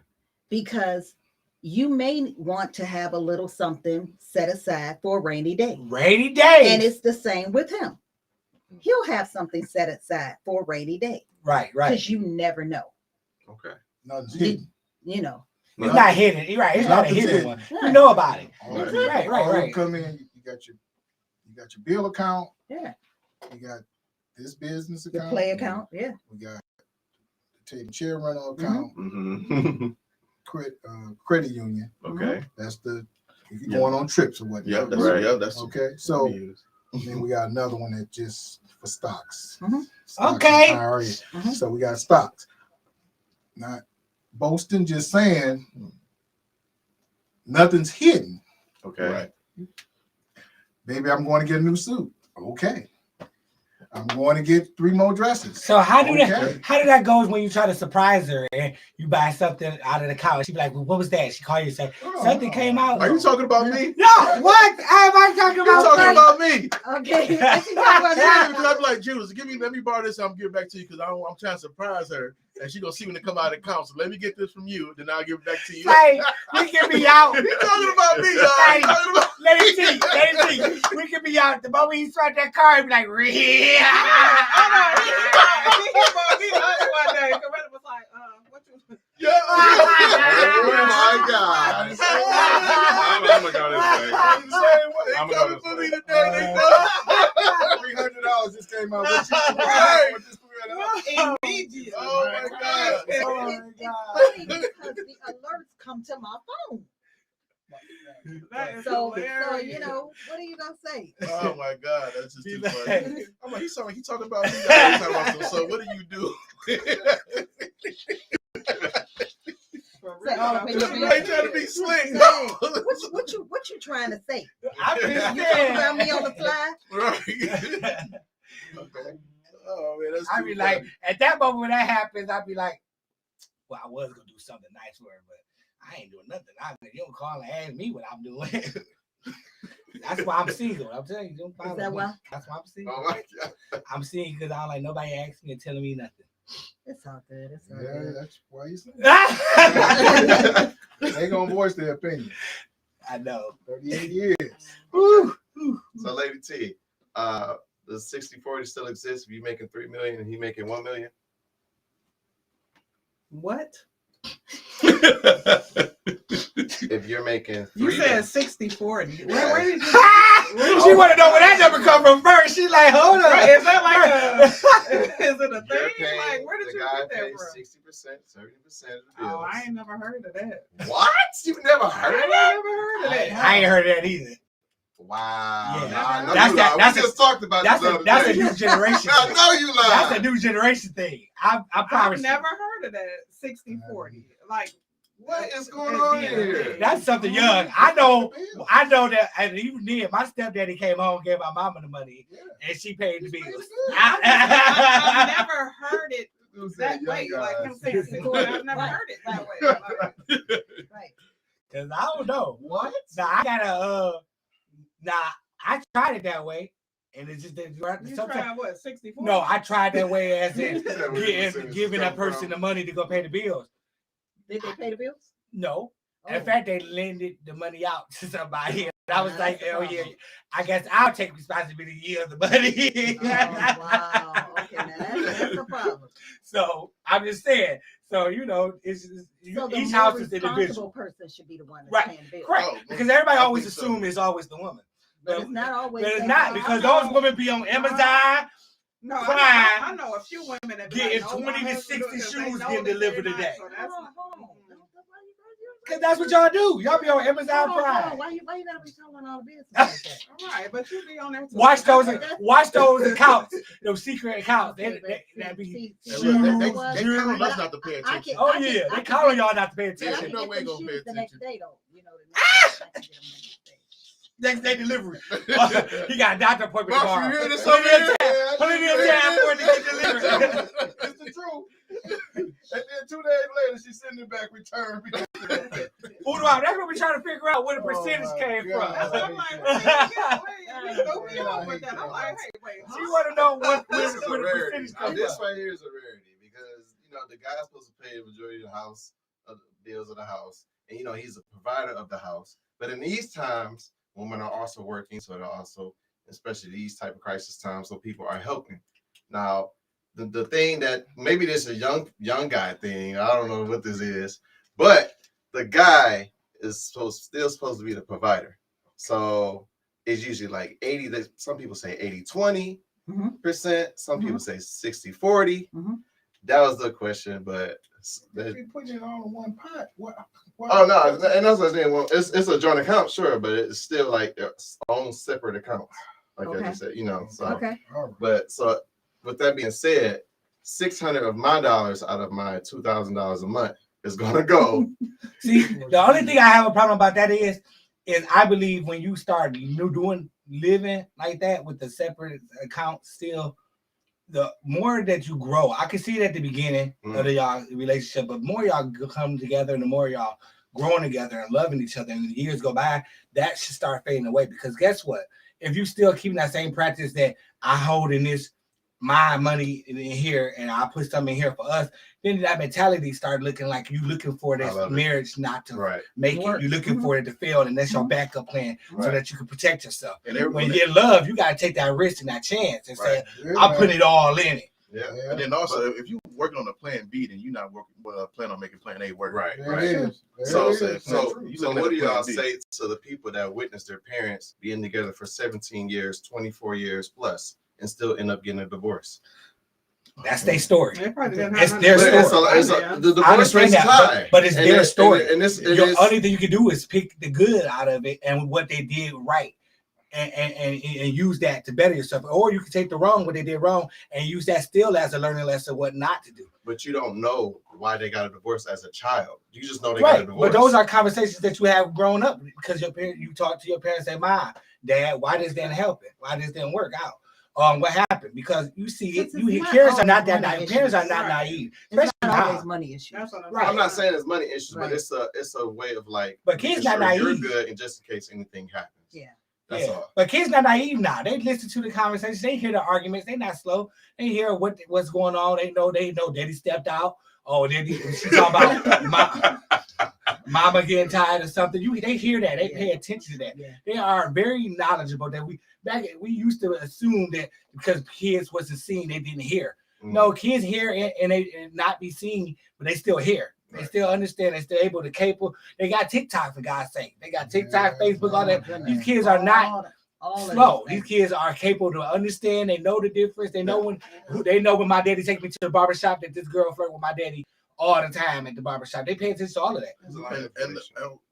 because you may want to have a little something set aside for a rainy day, Rainy days. and it's the same with him. He'll have something set aside for a rainy day right. because you never know. Okay. nothing's Did- hidden. You know, It's not hidden. You're right. It's not a Nothing's hidden hidden. one. You know about it. All Right. of them- Right, all of them right. Come in. You got your bill account. yeah, You got this business the account. play account, yeah. We got the table chair rental account. Mm-hmm. Credit union. Okay. That's the if you're Yeah. going on trips or whatnot. Yeah, that's Right. yeah, that's Okay, so then we got another one that just for stocks. Mhm. Stocks Okay. and IRA. Mhm. So we got stocks. Not boasting, just saying nothing's hidden. Okay. right. Baby, I'm going to get a new suit. Okay. I'm going to get 3 more dresses. So how do Okay. that go when you try to surprise her and you buy something out of the couch? She be like, well, "What was that?" She call you and say, Oh, "Something came out." Are you talking about me? No, what? Am I talking You about? talking about me? Okay. That's exactly what Yeah, I'm because I'm like, Jules, let me borrow this. I'm giving it back to you because I'm trying to surprise her, and she gonna see when it come out of the council. Let me get this from you, then I'll give it back to you. Hey, we can be out. You talking about me, y'all? Hey. You talking about Let me see. We can be out. The moment he start that car, he be like, I know. He bought me the other one day. Coretta was like, what you? yeah. Oh my God. I'm gonna go this way. They I'm gonna coming go for this me way. today. $300 just came out. Right. With this $300. Immediately. Oh my God. Oh my It's God. funny because the alerts come to my phone. That is So hilarious. you know, what are you gonna say? Oh my God, that's just He too like- funny. I'm like, he talking about me. I'm talking about so what do you do? For Say, real. oh, Just right trying to be slick. Say, No. what you trying to say? I'm You just talking about me on the fly? Right. saying. Okay. Oh man, that's I too be like, funny. at that moment when that happens, I be like, well, I was gonna do something nice for her, but I ain't doing nothing. You don't call and ask me what I'm doing. That's why I'm single. I'm telling you, don't follow that me. why? That's why I'm single. Oh my God. I'm single because I don't like nobody asking me and telling me nothing. It's all good. It's all Yeah, good. that's why you say I they gonna voice their opinion. know. 38 years. Woo. So, Lady T, does 60-40 still exist if you making $3 million and he making $1 million? What? If you're making You $3 said 60-40. Where did you? She want to know where that number come from first. She's like, hold up. Is that like a? Is it a You're thing? paying, Like, where did the you guy get that pays from? 60%, 70% of the bills. Oh, I ain't never heard of that. What? You've never I heard ain't of that? never heard of that. I ain't heard of that either. Wow. Yeah. Nah, I know That's you that- lied. that's we a- just talked about That's this the a other that's day. a new generation. I thing. know you lied. That's a new generation thing. I promise. I've never heard of that 60-40. Like, What is going on here? That's something young. I know that, and even then, my stepdaddy came home, gave my mama the money, and she paid the bills. I've never heard it Who said that young way. guys? Like him saying 60-40. I've never heard it that way. Like, Right. Cause I don't know. What? Now I gotta I tried it that way, and it just didn't. you trying what? 60-40? No, I tried that way as in Is that where the percentage giving that come person from? the money to go pay the bills. Did they pay the bills? No. Oh. In fact, they lended the money out to somebody. And I was That's like, the oh yeah, problem. I guess I'll take responsibility of yield the money. Oh, wow. Okay, now that's a problem. So I'm just saying. So it's So the each more house is responsible individual, person should be the one that's Right. paying the bill. correct? Oh, Because everybody I always think so. assumes it's always the woman, But it's not always. but it's that not way. because I those know. women be on Amazon. No, Crime. I know a few women that be Getting like, no, 20 to my husband 60 do it 'cause they shoes know getting that delivered they're not, today. so that's- Hold on. Because that's what y'all do. Y'all be on Amazon Hold on. Prime. Why you gotta be telling all the business like that? All right, but you be on there too. Watch those accounts, those secret accounts. Okay, That be see, Hey, shoes, look, they jewelry. count on us not to pay I attention. can- Oh yeah, they count on y'all not to pay But I Yeah, attention. can no get way them gonna pay shoes the next attention. day though. You know the next day. I can get them the next day. Next day delivery. He got a doctor appointment Boss, tomorrow. you hear this Put over it in here? tab. Put it in tab for it to get delivered. It's the truth. And then 2 days later, she sending it back returned. Who do I? That's what we're trying to figure out where the percentage my came God. That's what I'm from. like, wait, you throw me off with that. I'm like, hey, wait, She want to know where This is a the rarity. percentage comes This from. right here is a rarity because the guy's supposed to pay the majority of the house, of the bills of the house, and he's a provider of the house. But in these times, women are also working, so they're also, especially these type of crisis times, so people are helping. Now, the thing that maybe this is a young guy thing, I don't know what this is, but the guy is still supposed to be the provider. So it's usually like 80, some people say 80-20%, some people say 60-40. That was the question, but If you putting it all in one pot, what? oh no, and that's what I'm saying. Well, it's a joint account, sure, but it's still like its own separate accounts, like I just said, So, Okay. but so with that being said, $600 of my dollars out of my $2,000 a month is gonna go. See, the only thing I have a problem about that is I believe when you start living like that with the separate account still, the more that you grow, I can see it at the beginning of y'all relationship, but more y'all come together and the more y'all growing together and loving each other and the years go by, that should start fading away. Because guess what? If you still keeping that same practice that I hold in this, my money in here and I put something in here for us, then that mentality start looking like you looking for this marriage not to make it. You're looking for it to fail, and that's your backup plan so that you can protect yourself. And when you get love, you got to take that risk and that chance and say, I'll put it all in it. Yeah. And then also, if you're working on a plan B, then you're not working plan on making plan A work. Right. So what do y'all say to the people that witnessed their parents being together for 17 years, 24 years plus, and still end up getting a divorce? That's their story. It's their story. The divorce rate is high, but it's their story. And the only thing you can do is pick the good out of it and what they did right. And use that to better yourself, or you can take the wrong, what they did wrong, and use that still as a learning lesson what not to do. But you don't know why they got a divorce as a child. You just know they got a divorce. But those are conversations that you have grown up because you talk to your parents, say, "Mom, Dad, why this didn't help it? Why this didn't work out? What happened?" Because you see it, parents are not that naive. Parents are not naive. It's not always money issues. I'm not saying it's money issues, but it's a way of like, but kids not naive. You're good, and just in case anything happens. Yeah. That's all. But kids not naive now. They listen to the conversations. They hear the arguments. They not slow. They hear what's going on. They know daddy stepped out. Oh, daddy, she talking about mama getting tired or something. They hear that. They pay attention to that. Yeah. They are very knowledgeable. That we used to assume that because kids wasn't seen, they didn't hear. No, kids hear and they not be seen, but they still hear. They still understand. They're still able to capable. They got TikTok, for God's sake. They got TikTok, Facebook, all that. These kids are not slow. These kids are capable to understand. They know the difference. They know when my daddy takes me to the barbershop that this girl flirt with my daddy all the time at the barbershop. They pay attention to all of that.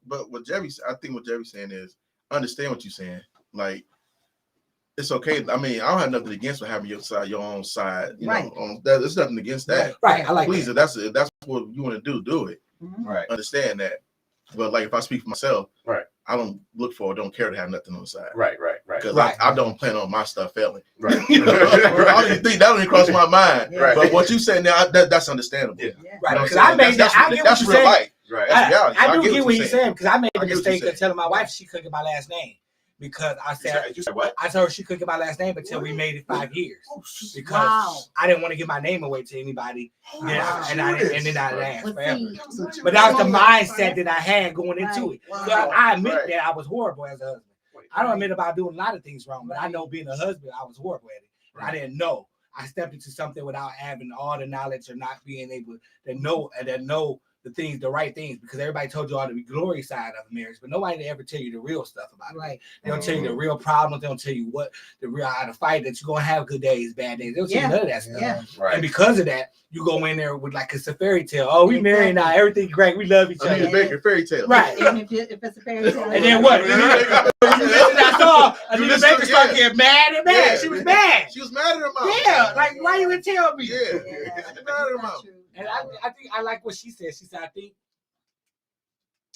But what I think what Jerry's saying is, understand what you're saying. Like, it's okay. I mean, I don't have nothing against having your own side. You know, there's nothing against that. Right. I like please, if that's what you want to do it. Right. Understand that. But like, if I speak for myself, right, I don't care to have nothing on the side. Right. Because I don't plan on my stuff failing. Right. I don't even think that don't even cross my mind. Right. But what you say now, that's understandable. Yeah. Right. Because I made that. I get what you're saying. Right. I do get what he's saying because I made the mistake of telling my wife she couldn't get my last name. Because I said, you said what? I told her she couldn't get my last name until we made it 5 years. Because I didn't want to give my name away to anybody. And then I last forever. But that was the mindset that I had going into it. So I admit that I was horrible as a husband. I don't admit about doing a lot of things wrong, but I know being a husband, I was horrible at it. I didn't know. I stepped into something without having all the knowledge or not being able to know the right things, because everybody told you all the glory side of marriage, but nobody ever tell you the real stuff about it. Right? They don't tell you the real problems. They don't tell you what how to fight, that you're gonna have good days, bad days. They don't tell you none of that stuff. Yeah. Right. And because of that, you go in there with like it's a fairy tale. Oh, we married now, everything's great, we love each other. I need to make a fairy tale. Right. And if it's a fairy tale. And then what? I saw Anita Baker start getting mad and mad. Yeah. She was mad. She was mad at her mom. Yeah, like why you would tell me? Yeah. She was mad at her mom. And I think I like what she said. She said, I think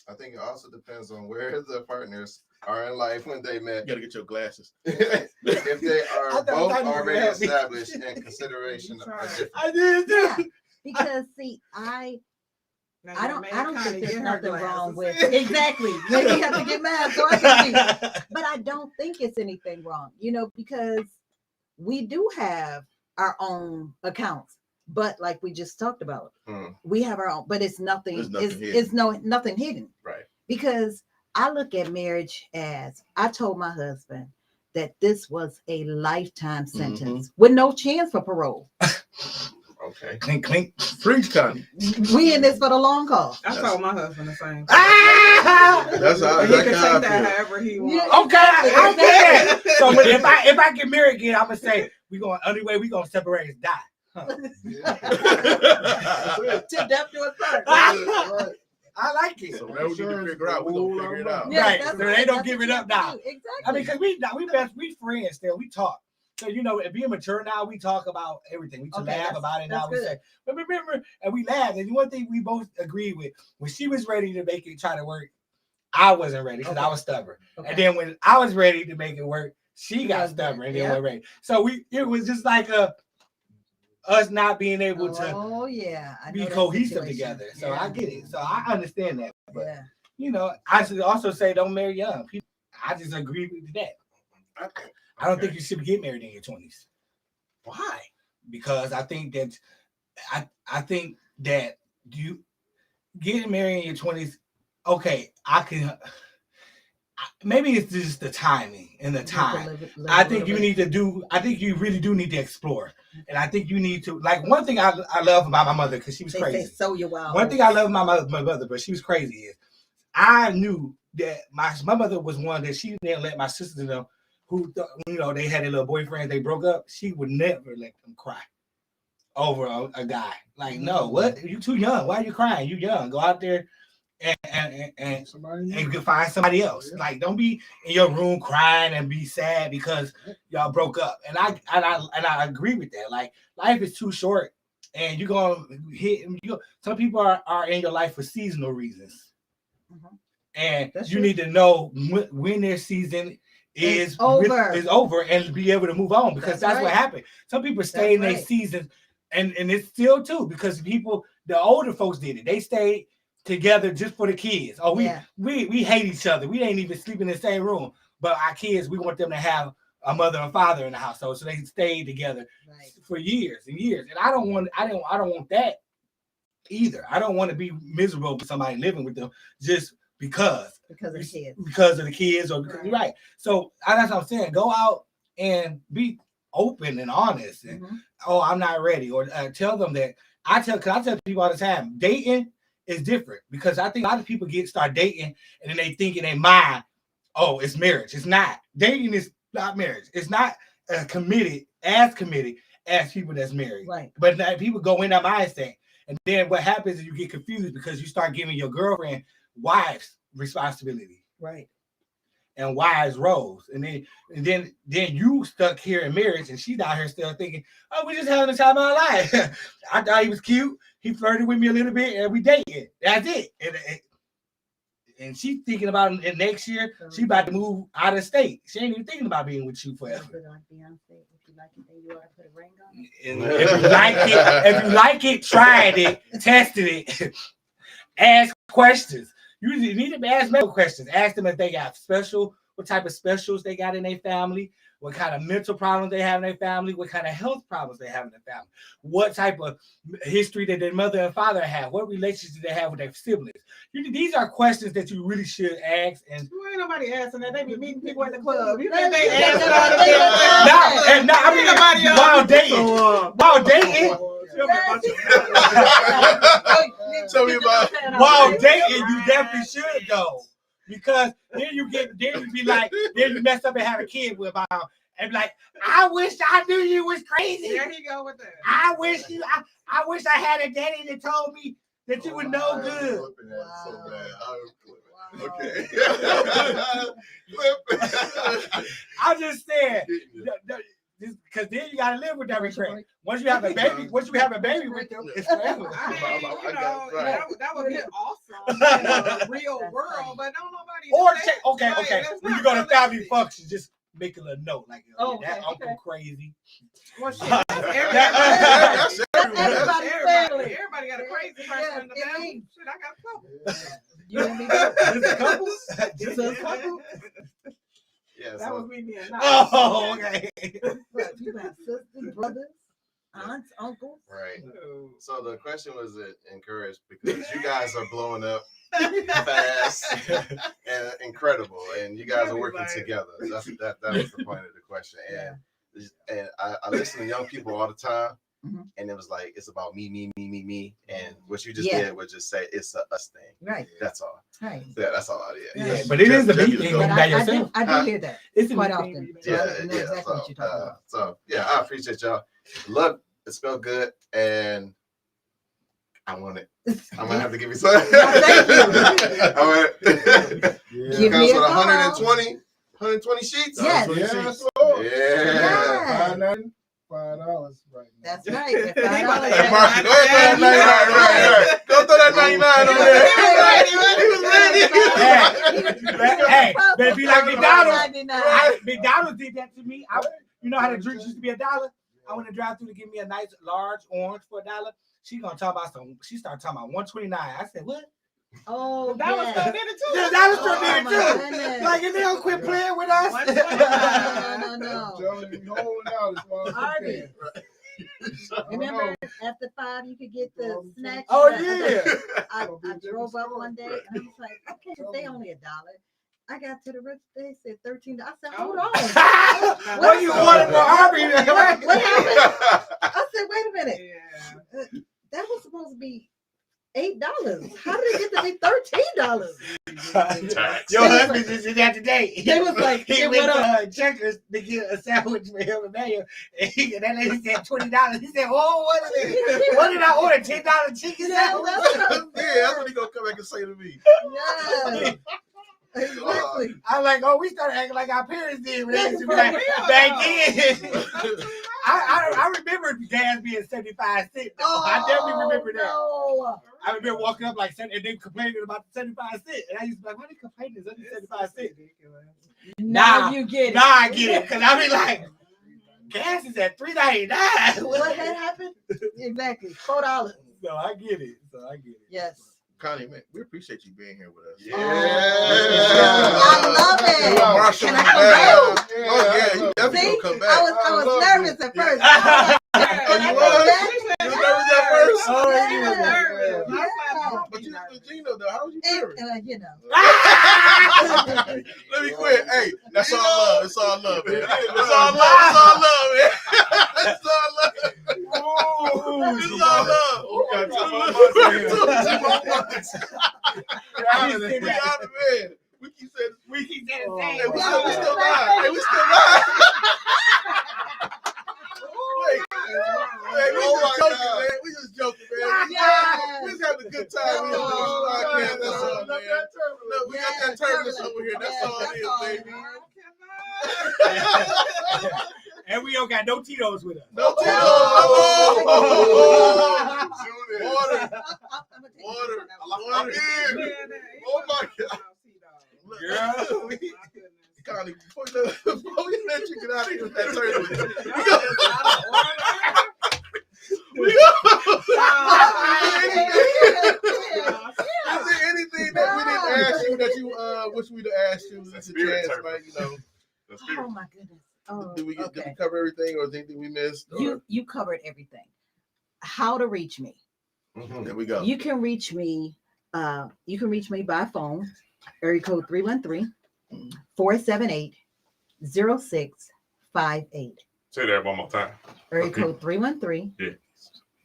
it also depends on where the partners are in life when they met. You gotta get your glasses. If they are both already established in consideration of different. I did too. Because see, I don't think there's nothing wrong with exactly. Maybe you have to get mad so I can see. But I don't think it's anything wrong, because we do have our own accounts. But like we just talked about, we have our own, but it's nothing. It's nothing hidden. Right. Because I look at marriage as, I told my husband that this was a lifetime sentence with no chance for parole. Okay. Clink, clink. Preach, Connie. We in this for the long haul. I told my husband the same. That's how he can take that however he wants. Okay. So if I get married again, I'm gonna say only way we gonna separate is die. Huh. To death do us part. I like it. So now we need to figure out. We're gonna figure it out. Right. So they don't give it up now. Exactly. I mean, because we friends still. We talk. So being mature now, we talk about everything. We laugh about it now. We say, but remember, and we laugh. And one thing we both agreed with, when she was ready to make it try to work, I wasn't ready because I was stubborn. Okay. And then when I was ready to make it work, she got stubborn and then went ready. So it was just like us not being able to be cohesive together. So I get it. So I understand that. But I should also say don't marry young people. I just agree with that. I don't think you should get married in your 20s. Why? Because I think that you getting married in your 20s, okay, maybe it's just the timing and the time. I think you really do need to explore. And I think you need to, like, one thing I love about my mother, because she was crazy. One thing I love about my mother, but she was crazy, is I knew that my mother was one that she didn't let my sisters know who, they had a little boyfriend, they broke up. She would never let them cry over a guy. Like, no, what? You too young. Why are you crying? You young. Go out there and find somebody else. Yeah. Like, don't be in your room crying and be sad because y'all broke up. And I agree with that. Like, life is too short, and you're gonna hit. Some people are in your life for seasonal reasons, and you need to know when their season is over and be able to move on, because that's what happened. Some people stay in their seasons, and it's still too, because the older folks did it. They stayed together just for the kids. Oh, we hate each other. We ain't even sleep in the same room. but our kids, we want them to have a mother and father in the household, so they can stay together for years and years. And I don't want that either. I don't want to be miserable with somebody living with them just because of the kids. Because of the kids, or because you're right. So that's what I'm saying. Go out and be open and honest. And I'm not ready, or tell them that. I tell people all the time, dating is different, because I think a lot of people start dating and then they think in their mind, oh, it's marriage. It's not. Dating is not marriage. It's not committed as people that's married. Right. But people go in that mindset, and then what happens is you get confused because you start giving your girlfriend wives responsibility. Right. And wives roles, and then you stuck here in marriage, and she's out here still thinking, oh, we just having the time of our life. I thought he was cute. He flirted with me a little bit, and we dated. That's it. And she's thinking about it next year. She about to move out of state. She ain't even thinking about being with you forever. But like Beyonce, if you like it, then you ought to put a ring on it. And if you like it, tried it, tested it, ask questions. You need to ask medical questions. Ask them if they got what type of specials they got in their family, what kind of mental problems they have in their family, what kind of health problems they have in their family, what type of history did their mother and father have, what relationships did they have with their siblings. These are questions that you really should ask. And ain't nobody asking that. They be meeting people in the club. You think think they asking ask all the things? While dating, Tell me about while dating, you definitely should though, because then you mess up and have a kid with and be like, I wish I knew you was crazy. There you go with that. I wish I had a daddy that told me that you were no good. Okay. I'm just saying, because then you gotta live with that regret. Once you have a baby with them, it's forever. That would be awesome in the real world, but don't nobody. Okay. When you go to family function, just make a little note like, that uncle crazy. Well, shit, everybody got a crazy person in the family. Shit, I got a couple. You and me. Just a couple. Yeah, that was me being nice. Oh, okay. But you got sisters, brothers, aunts, uncles. Right. So the question was encouraged because you guys are blowing up fast and incredible, and you guys are working together. That was the point of the question. And I listen to young people all the time, and it was like, it's about me. And what you just did was just say it's a us thing. Right. That's all. Right. Yeah, that's all I did. Yeah, but it is a me thing. I do hear that. It's quite often. Yeah. I know exactly what you're talking about. So yeah, I appreciate y'all. Look, it smelled good, and I want it. I'm gonna have to give you some. Thank you. I want it. Give me a call. 120 sheets. Yes. Yeah. $5 right now. That's right. $5. Go throw that 99 on there. Hey, but be like McDonald's. McDonald's did that to me. You know how the drinks used to be $1? I went to drive through to give me a nice large orange for $1. She started talking about 129. I said, what? Oh, that was still did it too. Yeah, that was still did it too. Like, if they don't quit playing with us. No. Holding out as far as Harvey. Remember, after 5, you could get the snacks. Oh, yeah. I drove up one day and I was like, okay, they only $1. I got to the register, they said $13. I said, hold on. What you wanted for Harvey? What happened? I said, wait a minute. Yeah. That was supposed to be $8. How did it get to be $13? Your husband just did that today. They was like, he went to Checkers to get a sandwich for him and Mayo, and that lady said $20. He said, "Oh, what did I order? $10 chicken sandwich?" Yeah, that's what he gonna come back and say to me. Yeah. Exactly. I'm like, we started acting like our parents did when they used to be like, back then. I remember gas being 75 cents. I definitely remember that. No. I remember walking up like, and they complaining about the 75 cents. And I used to be like, why are they complaining? It's only 75 cents. Now you get it. Now I get it. Because I be like, gas is at $3.99. What had happened? Exactly. $4. So I get it. Yes. Connie, man, we appreciate you being here with us. Yeah. I love it. Marshall Can in I the come back. back? Oh yeah, you definitely See, gonna come I back. was nervous at first. Oh, you was? You was nervous at first? Oh, Yeah. she was nervous. Yeah. But you was with Gino though. How was you nervous? You know. Let me quit. Hey, that's all love. It's all love, man. It's all love. It's all love, man. It's all love. It's all love. We got 2 more months in here. 2 more months. We out of bed. We keep saying the hey, same. we still live. Hey, we still live. Hey, we just joking, man. We just joking, man. We just having a good time. We just doing this podcast. That's all, man. Look, we got that turbulence over here. That's all it is, baby. And we don't got no Tito's with us. No Tito. Water. Oh my God. Girl. Connie, before we let you get out of here with that turbulence, is there anything that we didn't ask you that you wish we'd have asked you? It's a chance, man. You know. Oh my goodness. Oh, Did we okay. cover everything, or anything we missed? Or? You covered everything. How to reach me? There we go. You can reach me. You can reach me by phone. Area code 313-478-0658. Say that one more time. Area Okay. code 313 Yeah.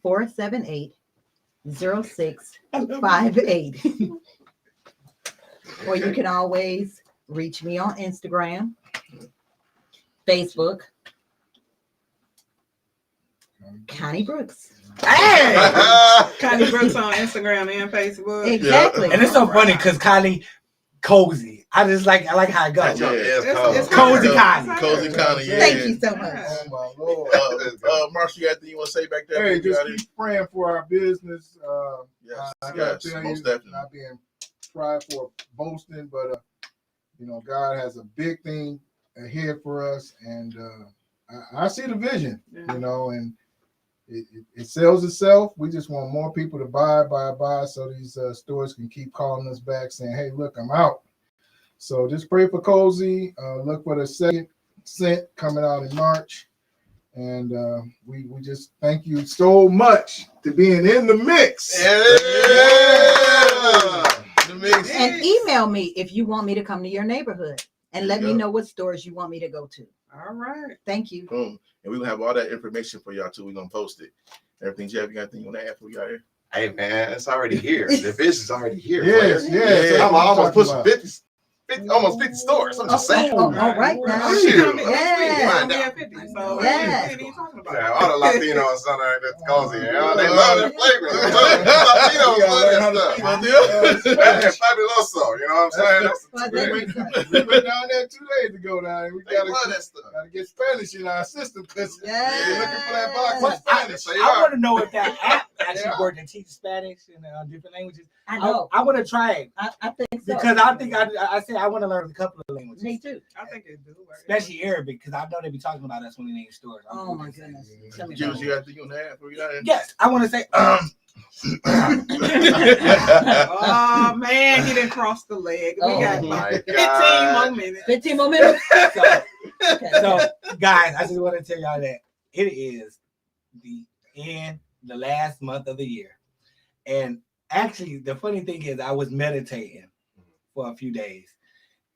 478 0658. Or you can always reach me on Instagram, Facebook, Connie Brooks. Hey! Connie Brooks on Instagram and Facebook. Exactly. And it's so funny because Connie cozy. I like how it goes. Yeah. It's Cozy her. Connie. Cozy Connie, yeah. Thank you so much. Oh my Lord. Marshall, you got anything you want to say back there? Hey, You just got it? keep praying for our business. Yes, I gotta yes, tell most you, definitely. not being prideful or boasting, but God has a big thing ahead for us, and I see the vision, and it sells itself. We just want more people to buy, so these stores can keep calling us back saying, "Hey, look, I'm out." So just pray for Cozy. Look for the second scent coming out in March. And we just thank you so much to being in the mix. Yeah. The mix. And email me if you want me to come to your neighborhood and let me know what stores you want me to go to. All right. Thank you. Boom. And we're gonna have all that information for y'all too. We're gonna post it. Everything, Jeff, you got anything you want to add for you out here? Hey man, it's already here. The vision's already here. Yes, player. yes. Yeah. I'm almost pushing About. 50, almost 50 stores. I'm just saying. All right now. Shoot. Yeah. Find out. So Yeah. what are you talking about? Yeah, all the Latinos on there that's cozy. They love that flavor. Latinos love that stuff. That's fabuloso. You know what I'm saying? Well, We thank went, you. we went down there 2 days ago now, and we They gotta love that stuff. get Spanish in our system because Yeah. we're looking for that box But of Spanish. So you I are. want to know if that app actually Yeah. works and teaches Spanish and different languages. I know. I want to try it I think so. because I think I said I want to learn a couple of languages, Me too. I think it do work. especially Arabic, because I know they be talking about us when they in stores. Oh my goodness. Tell me Jules, about you got anything you want to add for you out here? Yes, I want to say Oh man, he didn't cross the leg. We Oh, got my 15 God. more minutes. 15 more minutes. so, guys, I just want to tell y'all that it is the last month of the year, and actually, the funny thing is, I was meditating for a few days,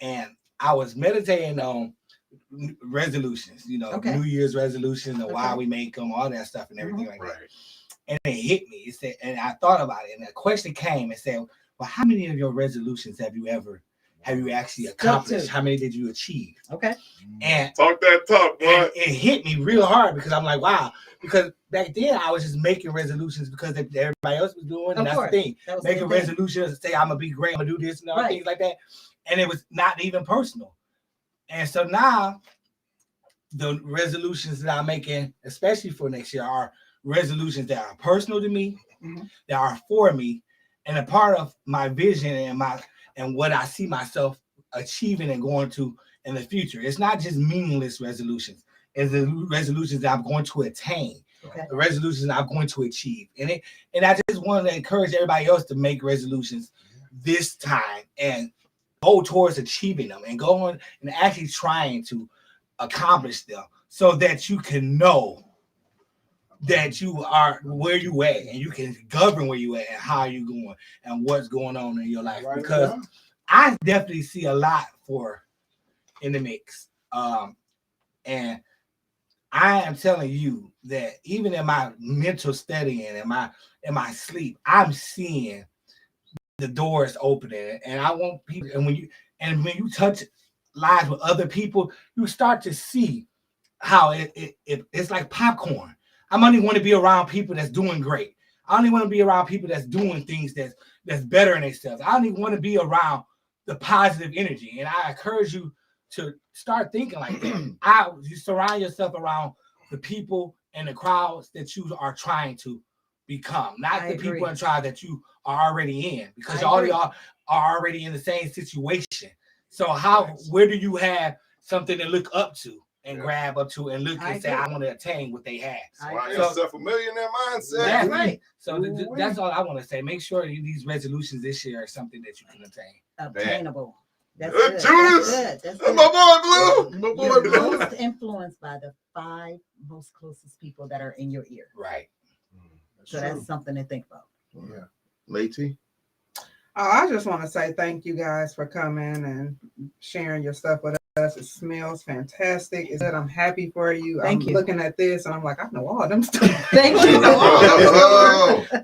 and I was meditating on resolutions, Okay. New Year's resolutions and why we make them, all that stuff and everything like that. Right. And it hit me. It said, and I thought about it, and the question came and said, "Well, how many of your resolutions have you actually accomplished? How many did you achieve?" Okay. And Talk that talk, boy. and it hit me real hard because I'm like, wow. Because back then I was just making resolutions because everybody else was doing, and Of that's course. the thing. That was Making the thing. resolutions to say I'm gonna be great, I'm gonna do this and all Right. things like that. And it was not even personal. And so now the resolutions that I'm making, especially for next year, are resolutions that are personal to me, that are for me, and a part of my vision and what I see myself achieving and going to in the future. It's not just meaningless resolutions. It's the resolutions that I'm going to attain. the resolutions I'm going to achieve. And I just want to encourage everybody else to make resolutions this time and go towards achieving them and go on and actually trying to accomplish them so that you can know that you are where you at and you can govern where you at and how you going and what's going on in your life. Because I definitely see a lot in the mix. And I am telling you that even in my mental studying and in my sleep, I'm seeing the doors opening. And I want people, and when you touch lives with other people, you start to see how it's like popcorn. I only want to be around people that's doing great. I only want to be around people that's doing things that's better in themselves. I only want to be around the positive energy. And I encourage you to start thinking like that. You surround yourself around the people and the crowds that you are trying to become, not the people and tribe that you are already in, because all y'all are already in the same situation. So where do you have something to look up to and grab up to and look and say, I want to attain what they have? Surround yourself a millionaire mindset. That's right. So that's all I want to say. Make sure these resolutions this year are something that you can attain. Obtainable. That's good. That's That's good. my boy Blue. My boy You're Blue. most influenced by the 5 most closest people that are in your ear. Right. So that's something to think about. Yeah. Lady. I just want to say thank you guys for coming and sharing your stuff with us. It smells fantastic. It's good. I'm happy for you. Thank I'm you. looking at this and I'm like, I know all them stuff. Thank you.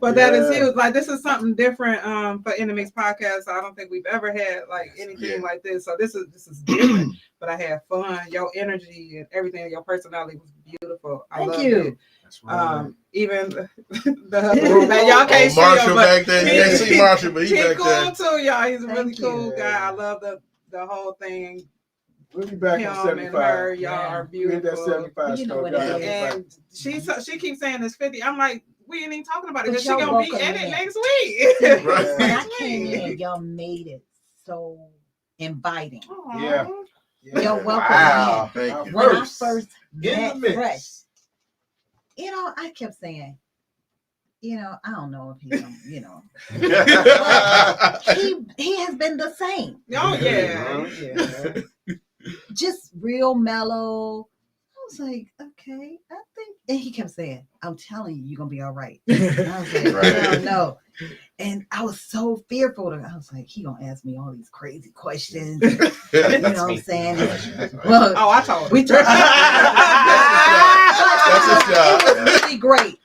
But that is huge. Like, this is something different for In the Mix podcast. I don't think we've ever had like anything like this. So this is different. But I had fun. Your energy and everything, your personality was beautiful. I Thank loved you. it. Even the y'all can't see Marshall him, but back there. You can't see Marshall, but he's he's back cool there. too, y'all. He's a really Thank cool you. guy. I love the whole thing. We'll be back Him on and 75. her, y'all are We hit that beautiful. 75 You know stroke, what y'all. it is. And she keeps saying it's 50. I'm like, we ain't even talking about it But because she y'all gonna be welcome in it in. next week. Right. When I came in, y'all made it so inviting. Aw. Yeah. You're welcome Wow. Thank you. When I first in the met mix. Fresh, I kept saying, I don't know if he's, he has been the same. Oh yeah. Just real mellow. I was like, okay, I think, and he kept saying, I'm telling you, you're gonna be all right. And I was like, I don't know. And I was so fearful. I was like, he gonna ask me all these crazy questions. You know what I'm saying? Well, Oh, I told we talked. That's his job. It was really great.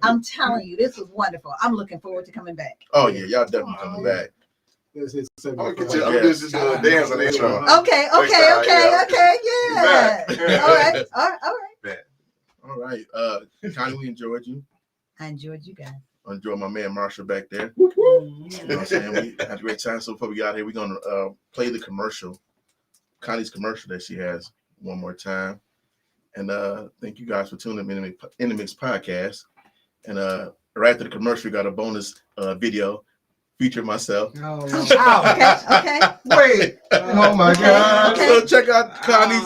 I'm telling you, this was wonderful. I'm looking forward to coming back. Oh yeah, y'all definitely coming back. Let's hit I'm 75. gonna just do a dance on the intro. Okay, Next time, yeah. yeah. Back. All right. All right. Connie, we enjoyed you. I enjoyed you guys. I enjoyed my man Marshall back there. You know what I'm saying? We had a great time. So before we got here, we're gonna play the commercial, Connie's commercial that she has one more time. And thank you guys for tuning in the Mix podcast. And right after the commercial, we got a bonus video featuring myself. Oh, Okay. Wait. Oh my God. Okay. So check out Connie's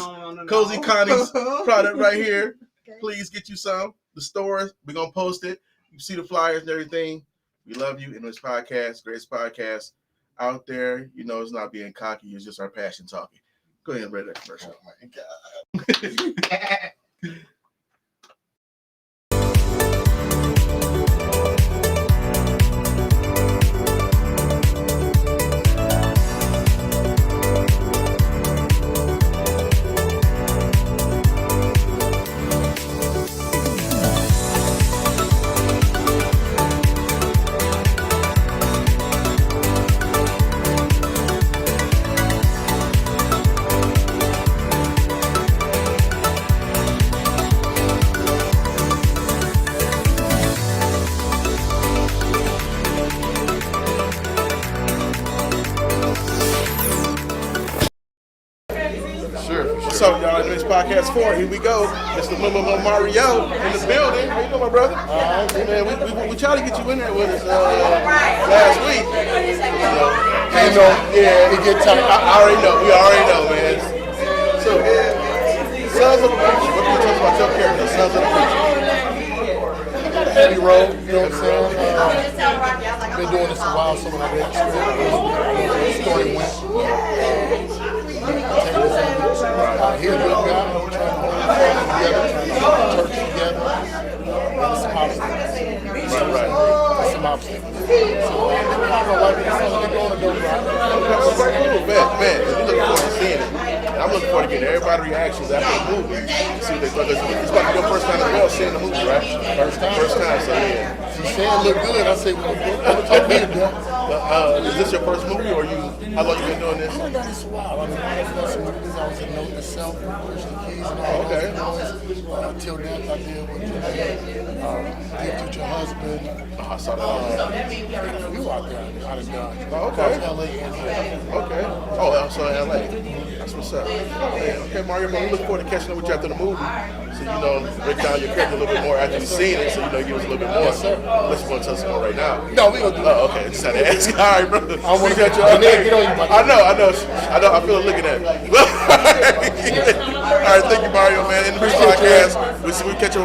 Cozy Connie's product right here. Okay. Please get you some. The stores, we're gonna post it. You see the flyers and everything. We love you in this podcast, greatest podcast out there. It's not being cocky, it's just our passion talking. Go ahead and read that commercial. Oh my God. What's up, y'all? In this podcast 4, here we go. Mr. Mario in the building. How you doing, my brother? Man, we tried to get you in there with us last week. Yeah, it get tight. I already know. We already know, man. So, Sons of the Preacher. What can you tell us about your character, Sons of the Preacher? heavy road, you know what I'm saying? Been doing this a while, so when I get the story went. He's a good guy. I'm trying to hold the family together, trying to hold the church together. And some obstacles. Right. Some obstacles. So, I don't know, like, they're going to go right. Man, we looking forward to seeing it. And I'm looking forward to getting everybody's reactions after the movie. See what they thought. It's about to be your first time as well seeing the movie, right? First time. First time, so yeah. She said it looked good. I said, well, talk to me, Is this your first movie, or how long you been doing this? I've done this a while. I mean, I've done some movies. I was in Note to Self, Christian Keys, and all Okay. those. Till Death, I did with Gift to Your Husband. I saw that. You out there, I done done. Oh, okay. LA and here. Okay. Oh, I'm sorry, LA. That's what's up. Okay, Mario, man, we look forward to catching up with you after the movie. So, break down your character a little bit more after you've seen it, so give us a little bit more. Yes, sir. Unless you want to tell us more right now. No, we gonna do Oh, okay. Just had to ask. All right, brother. I want to Appreciate you. get on you, buddy. I know. I feel it looking at me. All right, thank you, Mario, man. In the podcast, we catch you.